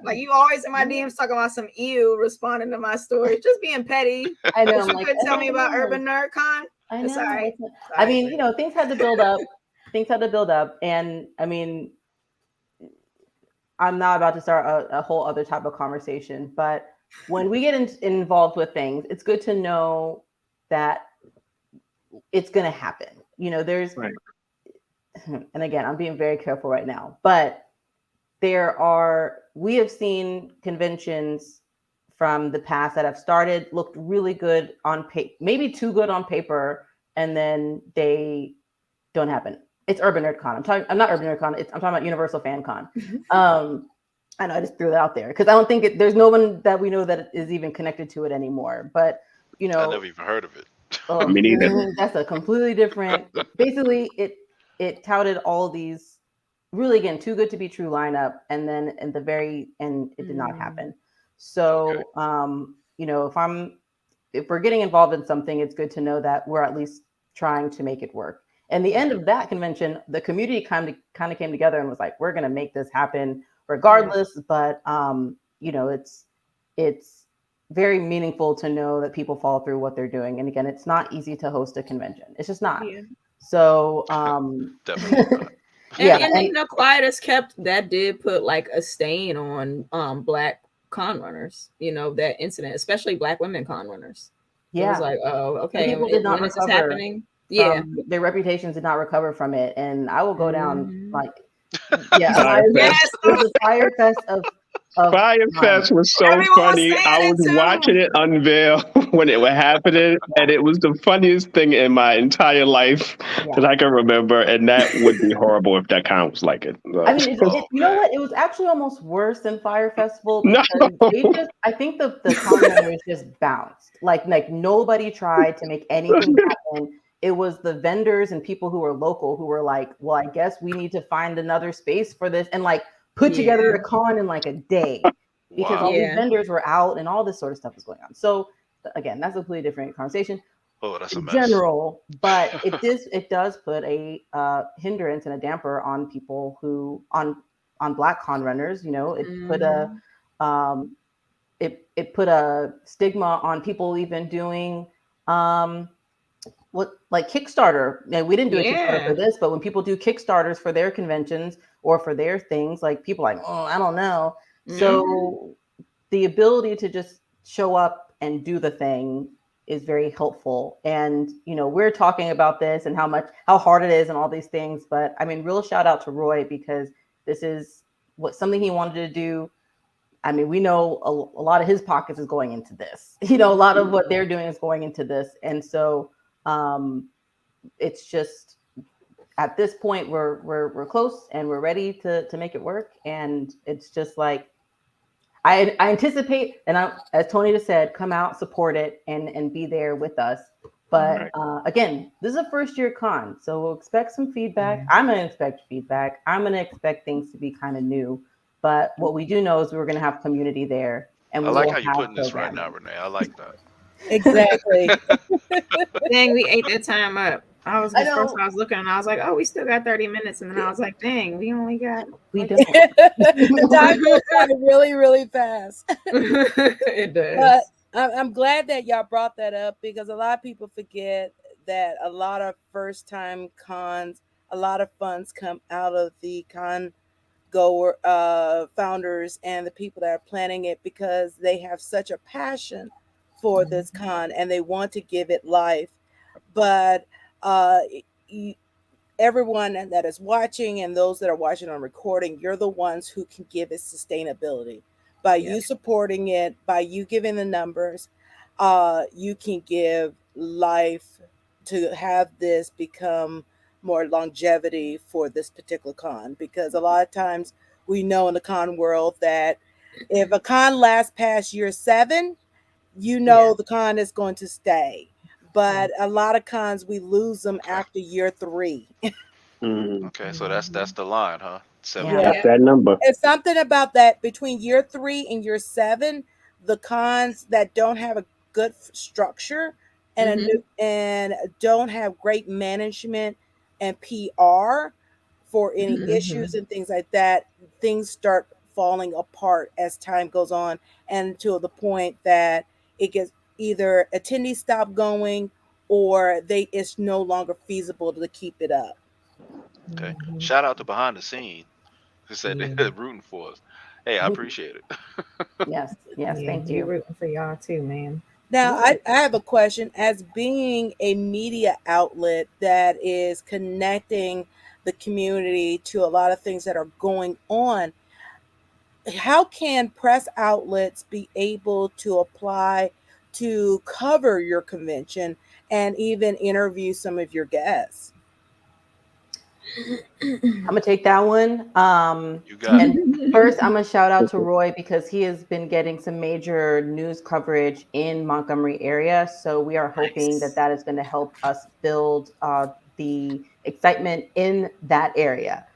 Like you always in my DMs talking about some ew responding to my story, just being petty. I know. You could tell me about Urban Nerd Con. I know. Sorry. I mean, things had to build up. And I mean, I'm not about to start a whole other type of conversation, but when we get involved with things, it's good to know that it's going to happen. And again, I'm being very careful right now, but we have seen conventions from the past that have started, looked really good on paper, maybe too good on paper, and then they don't happen. It's Urban Nerd Con. I'm not Urban Nerd Con. I'm talking about Universal Fan Con. I know I just threw that out there because I don't think there's no one that we know that is even connected to it anymore. But I never even heard of it. Me neither. That's a completely different. Basically, it touted all these really, again, too good to be true lineup, and then in the very end, it did not happen. So, if we're getting involved in something, it's good to know that we're at least trying to make it work. And the end of that convention, the community kind of came together and was like, we're going to make this happen regardless. But, it's very meaningful to know that people follow through what they're doing. And again, it's not easy to host a convention. It's just not. Yeah. So, definitely not. And Quiet as Kept, that did put like a stain on Black con runners, that incident, especially Black women con runners. Yeah. It was like, oh, okay. People did not when recover. This is happening. Yeah. Their reputations did not recover from it. And I will go down like, it was a fire fest of of Firefest was so Everyone was funny. saying I it was too. watching it unveil when it was happening, and it was the funniest thing in my entire life that I can remember. And that would be horrible if that con was like it. I mean, you know what? It was actually almost worse than Fire Festival because I think the con runners just bounced. Like nobody tried to make anything happen. It was the vendors and people who were local who were like, well, I guess we need to find another space for this and like put together a con in like a day because all these vendors were out and all this sort of stuff was going on. So again, that's a completely different conversation. Oh, that's a mess. General, but it does put a hindrance and a damper on people who on Black con runners. You know, it put a it put a stigma on people even doing what like Kickstarter. And we didn't do a Kickstarter for this, but when people do Kickstarters for their conventions or for their things, like people are like, oh, I don't know. So the ability to just show up and do the thing is very helpful. And, you know, we're talking about this and how hard it is and all these things. But I mean, real shout out to Roy because this is something he wanted to do. I mean, we know a lot of his pockets is going into this, you know, a lot of what they're doing is going into this. And so it's just at this point, we're close and we're ready to make it work. And it's just like, I anticipate, and as Tony just said, come out, support it, and be there with us. But again, this is a first-year con, so we'll expect some feedback. I'm going to expect feedback. I'm going to expect things to be kind of new. But what we do know is we're going to have community there. And I like how you're putting this right now, Renee. I like that. Exactly. Dang, we ate that time up. I was looking and I was like, oh, we still got 30 minutes. And then I was like, dang, we don't. The time goes by really, really fast. It does. But I'm glad that y'all brought that up because a lot of people forget that a lot of first time cons, a lot of funds come out of the con goer founders and the people that are planning it because they have such a passion for this con and they want to give it life. But everyone that is watching and those that are watching on recording, you're the ones who can give it sustainability. By you supporting it, by you giving the numbers, you can give life to have this become more longevity for this particular con. Because a lot of times we know in the con world that if a con lasts past year 7, you know the con is going to stay. But a lot of cons we lose them after year 3. Okay, so that's the line, huh? 7. That's that number. It's something about that between year 3 and year 7, the cons that don't have a good structure and and don't have great management and PR for any issues and things like that, things start falling apart as time goes on, and to the point that it gets either attendees stop going or it's no longer feasible to keep it up. Okay. Shout out to behind the scene who said they're rooting for us. Hey, I appreciate it. Yes, thank you. We're rooting for y'all too, man. Now, I have a question. As being a media outlet that is connecting the community to a lot of things that are going on, how can press outlets be able to apply to cover your convention and even interview some of your guests? I'm gonna take that one. You got it. First, I'm gonna shout out to Roy because he has been getting some major news coverage in Montgomery area. So we are hoping that is going to help us build the excitement in that area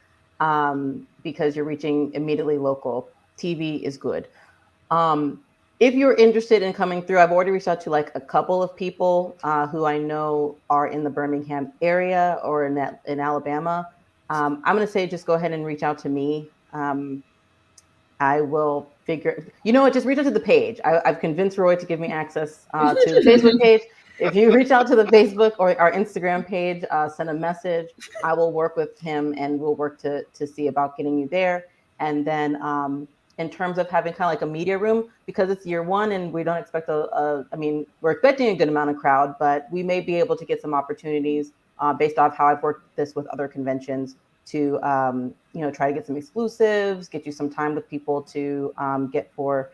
because you're reaching immediately local. TV is good. If you're interested in coming through, I've already reached out to like a couple of people who I know are in the Birmingham area or in Alabama. I'm going to say just go ahead and reach out to me. I will just reach out to the page. I've convinced Roy to give me access to the Facebook page. If you reach out to the Facebook or our Instagram page, send a message. I will work with him and we'll work to see about getting you there. And then in terms of having kind of like a media room, because it's year 1 and we don't expect we're expecting a good amount of crowd, but we may be able to get some opportunities based off how I've worked this with other conventions to try to get some exclusives, get you some time with people to get for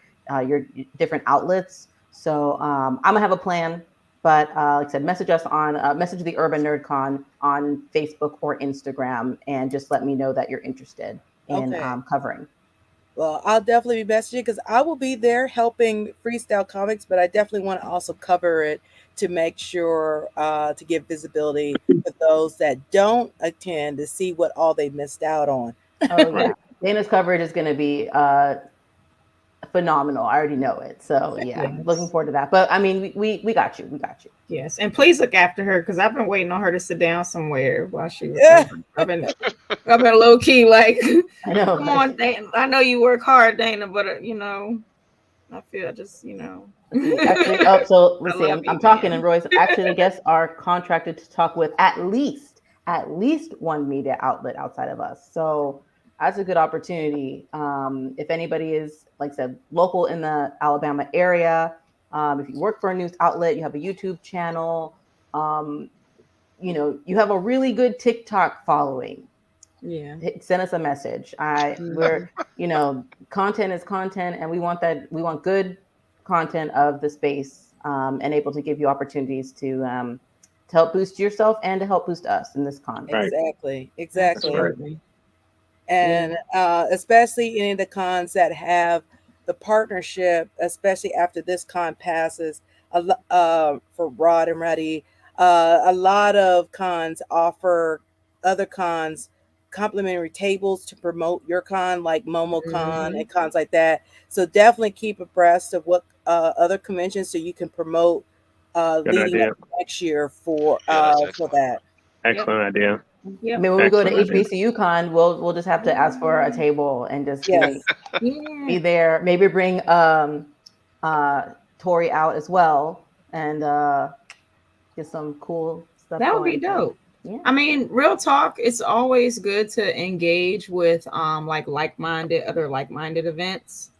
your different outlets. So I'm gonna have a plan, but like I said, message us on message the Urban Nerd Con on Facebook or Instagram, and just let me know that you're interested in covering. Well, I'll definitely be messaging because I will be there helping Freestyle Comics, but I definitely want to also cover it to make sure to give visibility for those that don't attend to see what all they missed out on. Oh yeah, Dana's coverage is going to be phenomenal. I already know it. So yeah, looking forward to that. But I mean, we got you. We got you. Yes, and please look after her because I've been waiting on her to sit down somewhere while she was. I've been low key like, I know. Come on, Dana. I know you work hard, Dana, but I feel just Actually, so let's see. I'm talking, and Royce. Actually, the guests are contracted to talk with at least one media outlet outside of us. So that's a good opportunity. If anybody is, like I said, local in the Alabama area, if you work for a news outlet, you have a YouTube channel, you have a really good TikTok following. Yeah. Send us a message. We're, content is content, and we want good content of the space, and able to give you opportunities to help boost yourself and to help boost us in this con. Exactly. Absolutely. And especially any of the cons that have the partnership, especially after this con passes, for Rod and Roddy, a lot of cons offer other cons complimentary tables to promote your con, like MomoCon and cons like that. So definitely keep abreast of what other conventions so you can promote leading up next year for that. Excellent idea. I mean, when we go to HBCU Con, we'll just have to ask for a table and just be there. Maybe bring Tori out as well and get some cool stuff. That would be dope. Yeah. I mean, real talk, it's always good to engage with like-minded events.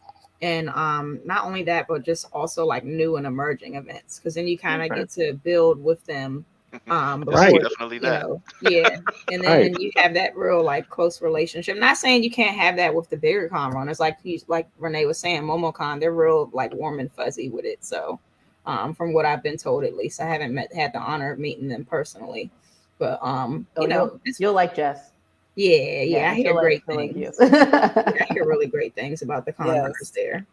And not only that, but just also like new and emerging events, because then you kind of get to build with them. Definitely that. And then you have that real like close relationship. Not saying you can't have that with the bigger con runners, like Renee was saying, MomoCon, they're real like warm and fuzzy with it. So from what I've been told, at least I haven't had the honor of meeting them personally, but you'll like Jess. Yeah, I hear great things. I hear really great things about the con runners there.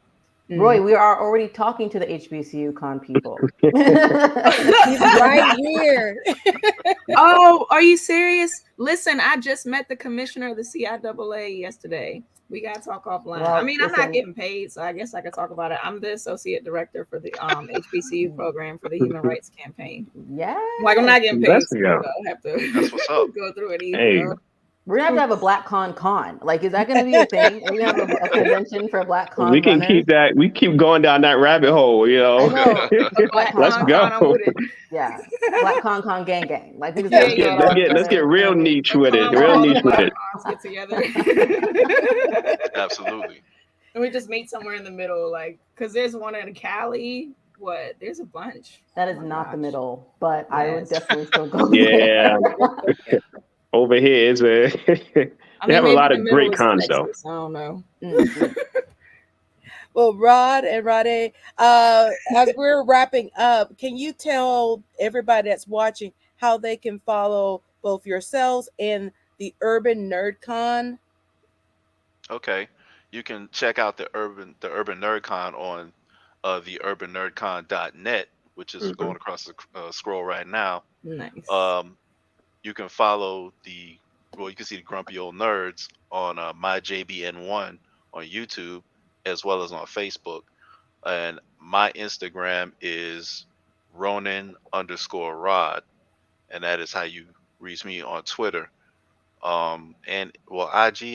Roy, we are already talking to the HBCU con people. He's right here. Oh, are you serious? Listen, I just met the commissioner of the CIAA yesterday. We got to talk offline. Well, I mean, I'm not getting paid, so I guess I could talk about it. I'm the associate director for the HBCU program for the Human Rights Campaign. Yeah. Like, I'm not getting paid, so I have to go through it either. We're gonna have a Black Con. Like, is that gonna be a thing? Are we gonna have a convention for Black Con? We can keep that. We keep going down that rabbit hole, Let's go. Yeah, Black Con gang. Like, let's get real niche with it. Get together. Absolutely. And we just meet somewhere in the middle, like, because there's one in Cali. There's a bunch. That is not the middle, but I would definitely still go. Yeah. Over here is they have a lot of great cons, though. I don't know. Well, Rod and Rodney, as we're wrapping up, can you tell everybody that's watching how they can follow both yourselves and the Urban Nerd Con? Okay, you can check out the Urban Nerd Con on the urbannerdcon.net, which is going across the scroll right now. Nice. You can follow you can see the Grumpy Old Nerds on MyJBN1 on YouTube, as well as on Facebook. And my Instagram is Ronin_Rod. And that is how you reach me on Twitter. IG,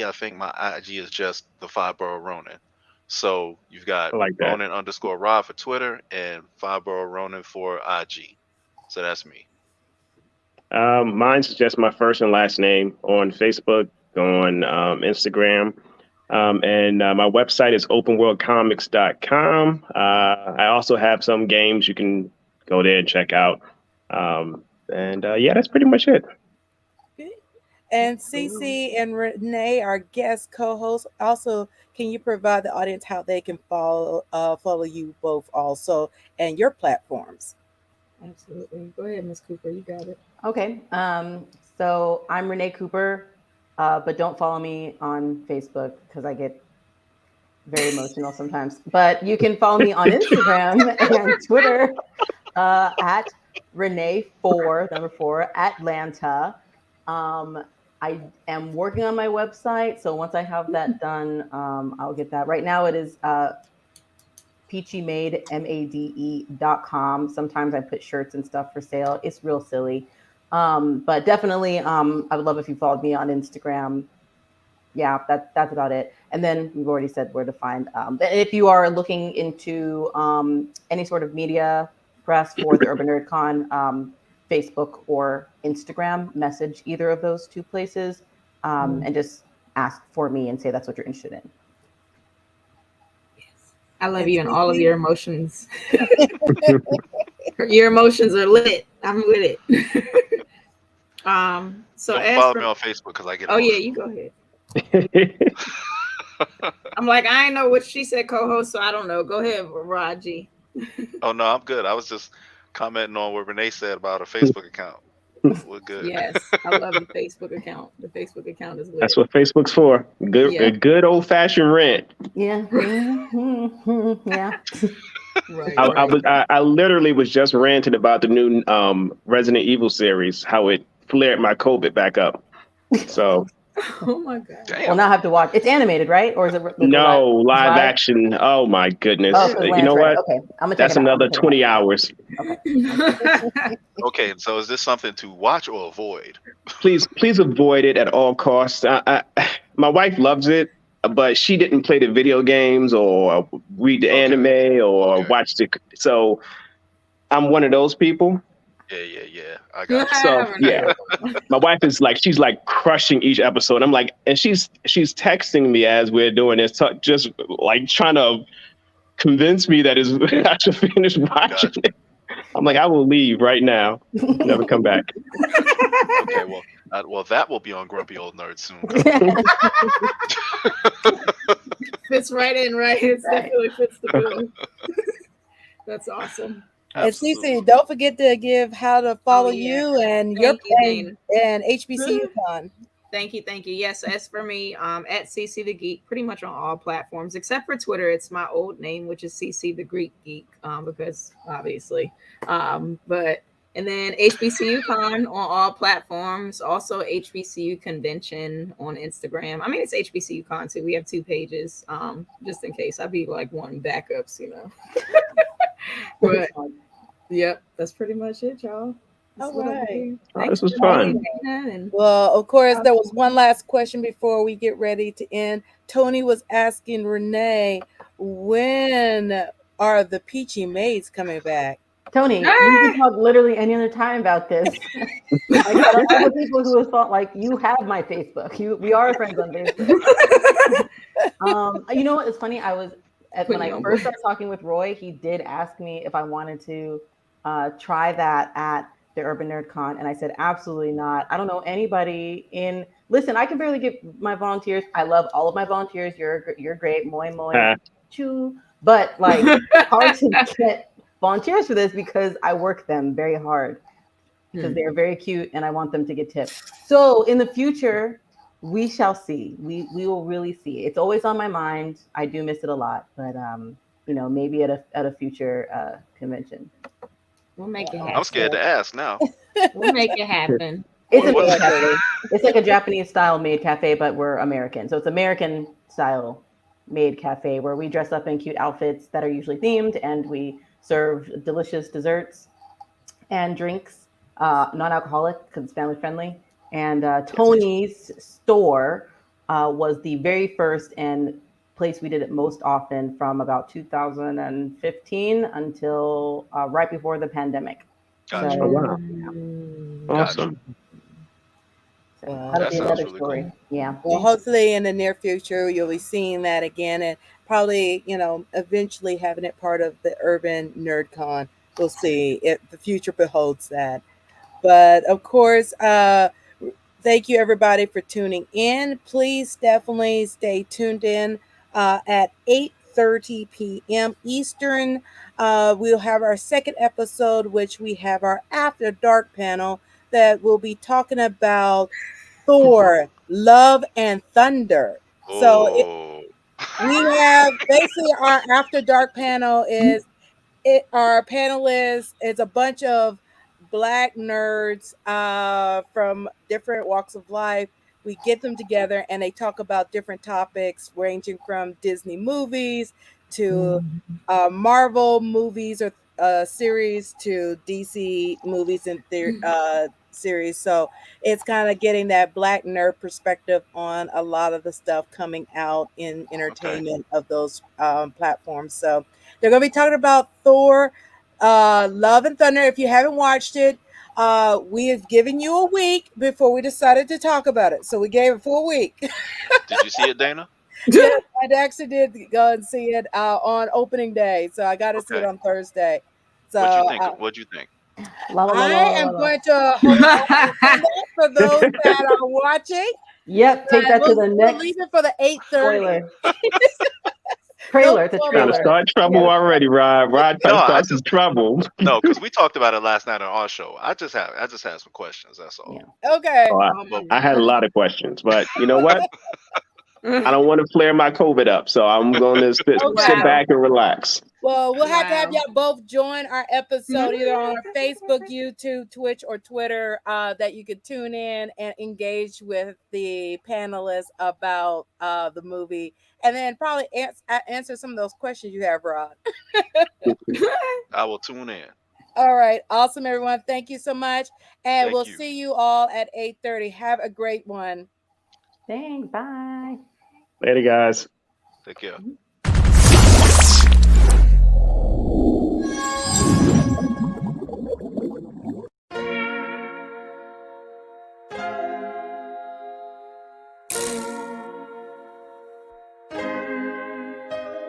I think my IG is just the 5-Borough Ronin. So you've got Ronin_Rod for Twitter and 5-Borough Ronin for IG. So that's me. Mine's just my first and last name on Facebook, on Instagram, and my website is openworldcomics.com. I also have some games you can go there and check out. That's pretty much it. Okay. And Cece and Renee, our guest co-hosts, also, can you provide the audience how they can follow you both also and your platforms? Absolutely. Go ahead, Miss Cooper. You got it. Okay. So I'm Renee Cooper, but don't follow me on Facebook because I get very emotional sometimes. But you can follow me on Instagram and Twitter at Renee4 Atlanta. I am working on my website, so once I have that done, I'll get that. Right now, it is peachymade.com. Sometimes I put shirts and stuff for sale. It's real silly, but definitely, I would love if you followed me on Instagram. Yeah, that's about it. And then we've already said where to find. If you are looking into any sort of media press for the Urban Nerd Con, Facebook or Instagram, message either of those two places, and just ask for me and say that's what you're interested in. I love you and all of your emotions. Your emotions are lit. I'm with it. So Don't as follow for, me on Facebook because I get. oh yeah, you go ahead. I'm like, I ain't know what she said, co-host, so I don't know. Go ahead, Raji. Oh no, I'm good. I was just commenting on what Renee said about her Facebook account. We're good. Yes, I love the Facebook account. The Facebook account is lit. That's what Facebook's for. Good, Yeah. a good old fashioned rant. Yeah. Yeah. Right. I literally was just ranting about the new Resident Evil series, how it flared my COVID back up. So Oh my god. Damn. Well, now I have to watch. It's animated, right? Or is it no live action? Oh my goodness! Oh, so You know what? Okay, I'm gonna That's check it out. another 20 hours. Okay, so is this something to watch or avoid? Please avoid it at all costs. My wife loves it, but she didn't play the video games or read the anime or watch the. So I'm one of those people. Yeah. I got you. So yeah, my wife is like, she's like crushing each episode. I'm like, and she's texting me as we're doing this, just like trying to convince me that I should finish watching it. I'm like, I will leave right now, never come back. Okay, well, that will be on Grumpy Old Nerd soon. Fits right in, right? It definitely fits the bill. That's awesome. And Cece, don't forget to give how to follow you and your Dana. and HBCU Con. Thank you. Yes, as for me, at CC the Geek, pretty much on all platforms except for Twitter. It's my old name, which is CC the Greek Geek, because obviously. But and then HBCU Con on all platforms. Also HBCU Convention on Instagram. I mean, it's HBCU Con too. We have 2 pages, just in case. I'd be like wanting backups, you know. But yep, that's pretty much it, y'all. All right. This was fun. Well, of course, there was one last question before we get ready to end. Tony was asking Renee, when are the Peachy Maids coming back? Tony, we can talk literally any other time about this. Like, I don't know people who have thought like you have my Facebook. We are friends on Facebook. You know what? It's funny. When I first started talking with Roy, he did ask me if I wanted to try that at the Urban Nerd Con, and I said absolutely not. I don't know anybody in. Listen, I can barely get my volunteers. I love all of my volunteers. You're great, moi, choo. But like, hard to get volunteers for this because I work them very hard because they're very cute and I want them to get tips. So in the future, we shall see. We will really see. It's always on my mind. I do miss it a lot, but maybe at a future convention. We'll make it happen. I'm scared to ask now. We'll make it happen. It's a maid cafe. It's like a Japanese style maid cafe, but we're American. So it's American style maid cafe where we dress up in cute outfits that are usually themed, and we serve delicious desserts and drinks, non-alcoholic because it's family friendly. And Tony's store was the very first and place we did it most often from about 2015 until right before the pandemic. Gotcha. So, wow. Awesome. So that'll be another really story. Cool. Yeah. Well, hopefully in the near future, you'll be seeing that again and probably, eventually having it part of the Urban Nerd Con. We'll see if the future beholds that. But of course, Thank you, everybody, for tuning in. Please definitely stay tuned in at 8:30 p.m. Eastern. We'll have our second episode, which we have our After Dark panel that will be talking about Thor, Love and Thunder. So Oh, we have basically our After Dark panel is our panelists is a bunch of Black nerds from different walks of life. We get them together and they talk about different topics ranging from Disney movies to Marvel movies or series to DC movies and series. So it's kind of getting that Black nerd perspective on a lot of the stuff coming out in entertainment of those platforms. So they're going to be talking about Thor, Love and Thunder. If you haven't watched it, we have given you a week before we decided to talk about it. So we gave it for a week. did you see it, Dana? Yes, I actually did go and see it on opening day. So I got to see it Okay. on Thursday. So What'd you think? I am going to hold on for those that are watching. Yep, take that to the We'll next leave it for the 8:30. spoiler. Trailer, it's a Trying Trying to trailer. start trouble already, Rod. Rod trying No, to I start some trouble. No, because we talked about it last night on our show. I just had some questions. That's all. Yeah. Okay. Oh, I had a lot of questions, but you know what? I don't want to flare my COVID up, so I'm going to sit back and relax. Well, we'll have to have Wow. y'all both join our episode either on our Facebook, YouTube, Twitch, or Twitter that you could tune in and engage with the panelists about the movie and then probably answer some of those questions you have, Rod. I will tune in. All right. Awesome, everyone. Thank you so much. And Thank we'll you. see you all at 8:30. Have a great one. Thanks, bye. Later, guys. Take care.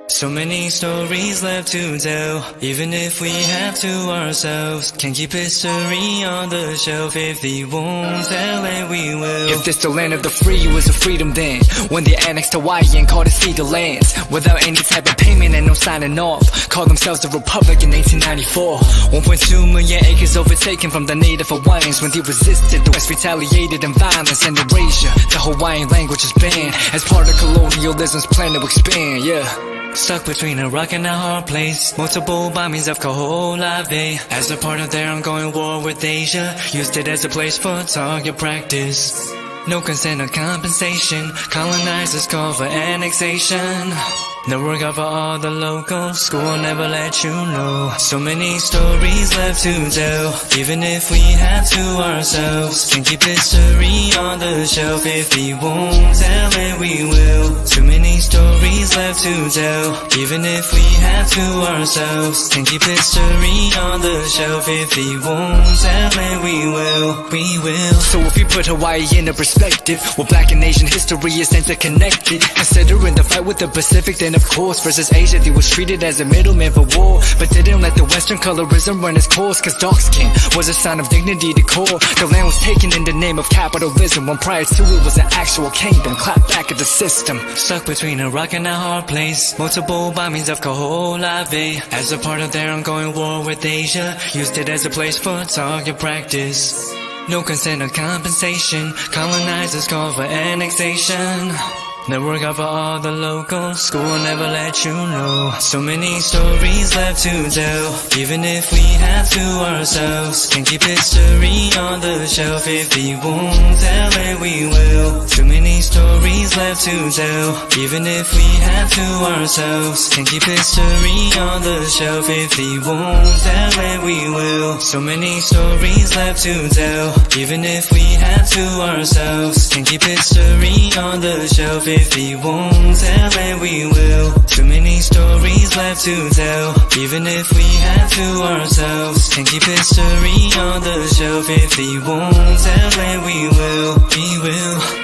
So many stories left to tell, even if we have to ourselves. Can keep history on the shelf. If they won't tell it, we will. If this the land of the free, it was a freedom then. When they annexed Hawaii and called it Cedar Lands. Without any type of payment and no signing off. Called themselves the Republic in 1894. 1.2 million acres overtaken from the native Hawaiians. When they resisted, the West retaliated in violence and erasure. The Hawaiian language is banned as part of colonialism's plan to expand, yeah. Stuck between a rock and a hard place. Multiple bombings of Kaho'olawe. As a part of their ongoing war with Asia. Used it as a place for target practice. No consent or compensation. Colonizers call for annexation. No work out for all the locals. School will never let you know. So many stories left to tell. Even if we have to ourselves. Can keep history on the shelf. If we won't tell it, we will. Too many stories left to tell. Even if we have to ourselves. Can keep history on the shelf. If we won't tell it, we will. We will. So if we put Hawaii into perspective, well, Black and Asian history is interconnected. Considering the fight with the Pacific, then of course, versus Asia, they was treated as a middleman for war. But didn't let the Western colorism run its course, cause dark skin was a sign of dignity to core. The land was taken in the name of capitalism, when prior to it was an actual kingdom. Clap back at the system. Stuck between a rock and a hard place. Multiple bombings of Kaho'olawe. As a part of their ongoing war with Asia. Used it as a place for target practice. No consent or compensation. Colonizers call for annexation. No work out for all the locals. School will never let you know. So many stories left to tell. Even if we have to ourselves. Can keep history on the shelf. If we won't tell it, we will. Too many stories left to tell. Even if we have to ourselves. Can keep history on the shelf. If we won't tell it, we will. So many stories left to tell. Even if we have to ourselves. Can keep history on the shelf. If we won't tell it, we will. Too many stories left to tell. Even if we have to ourselves. Can keep history on the shelf. If we won't tell it, we will. We will.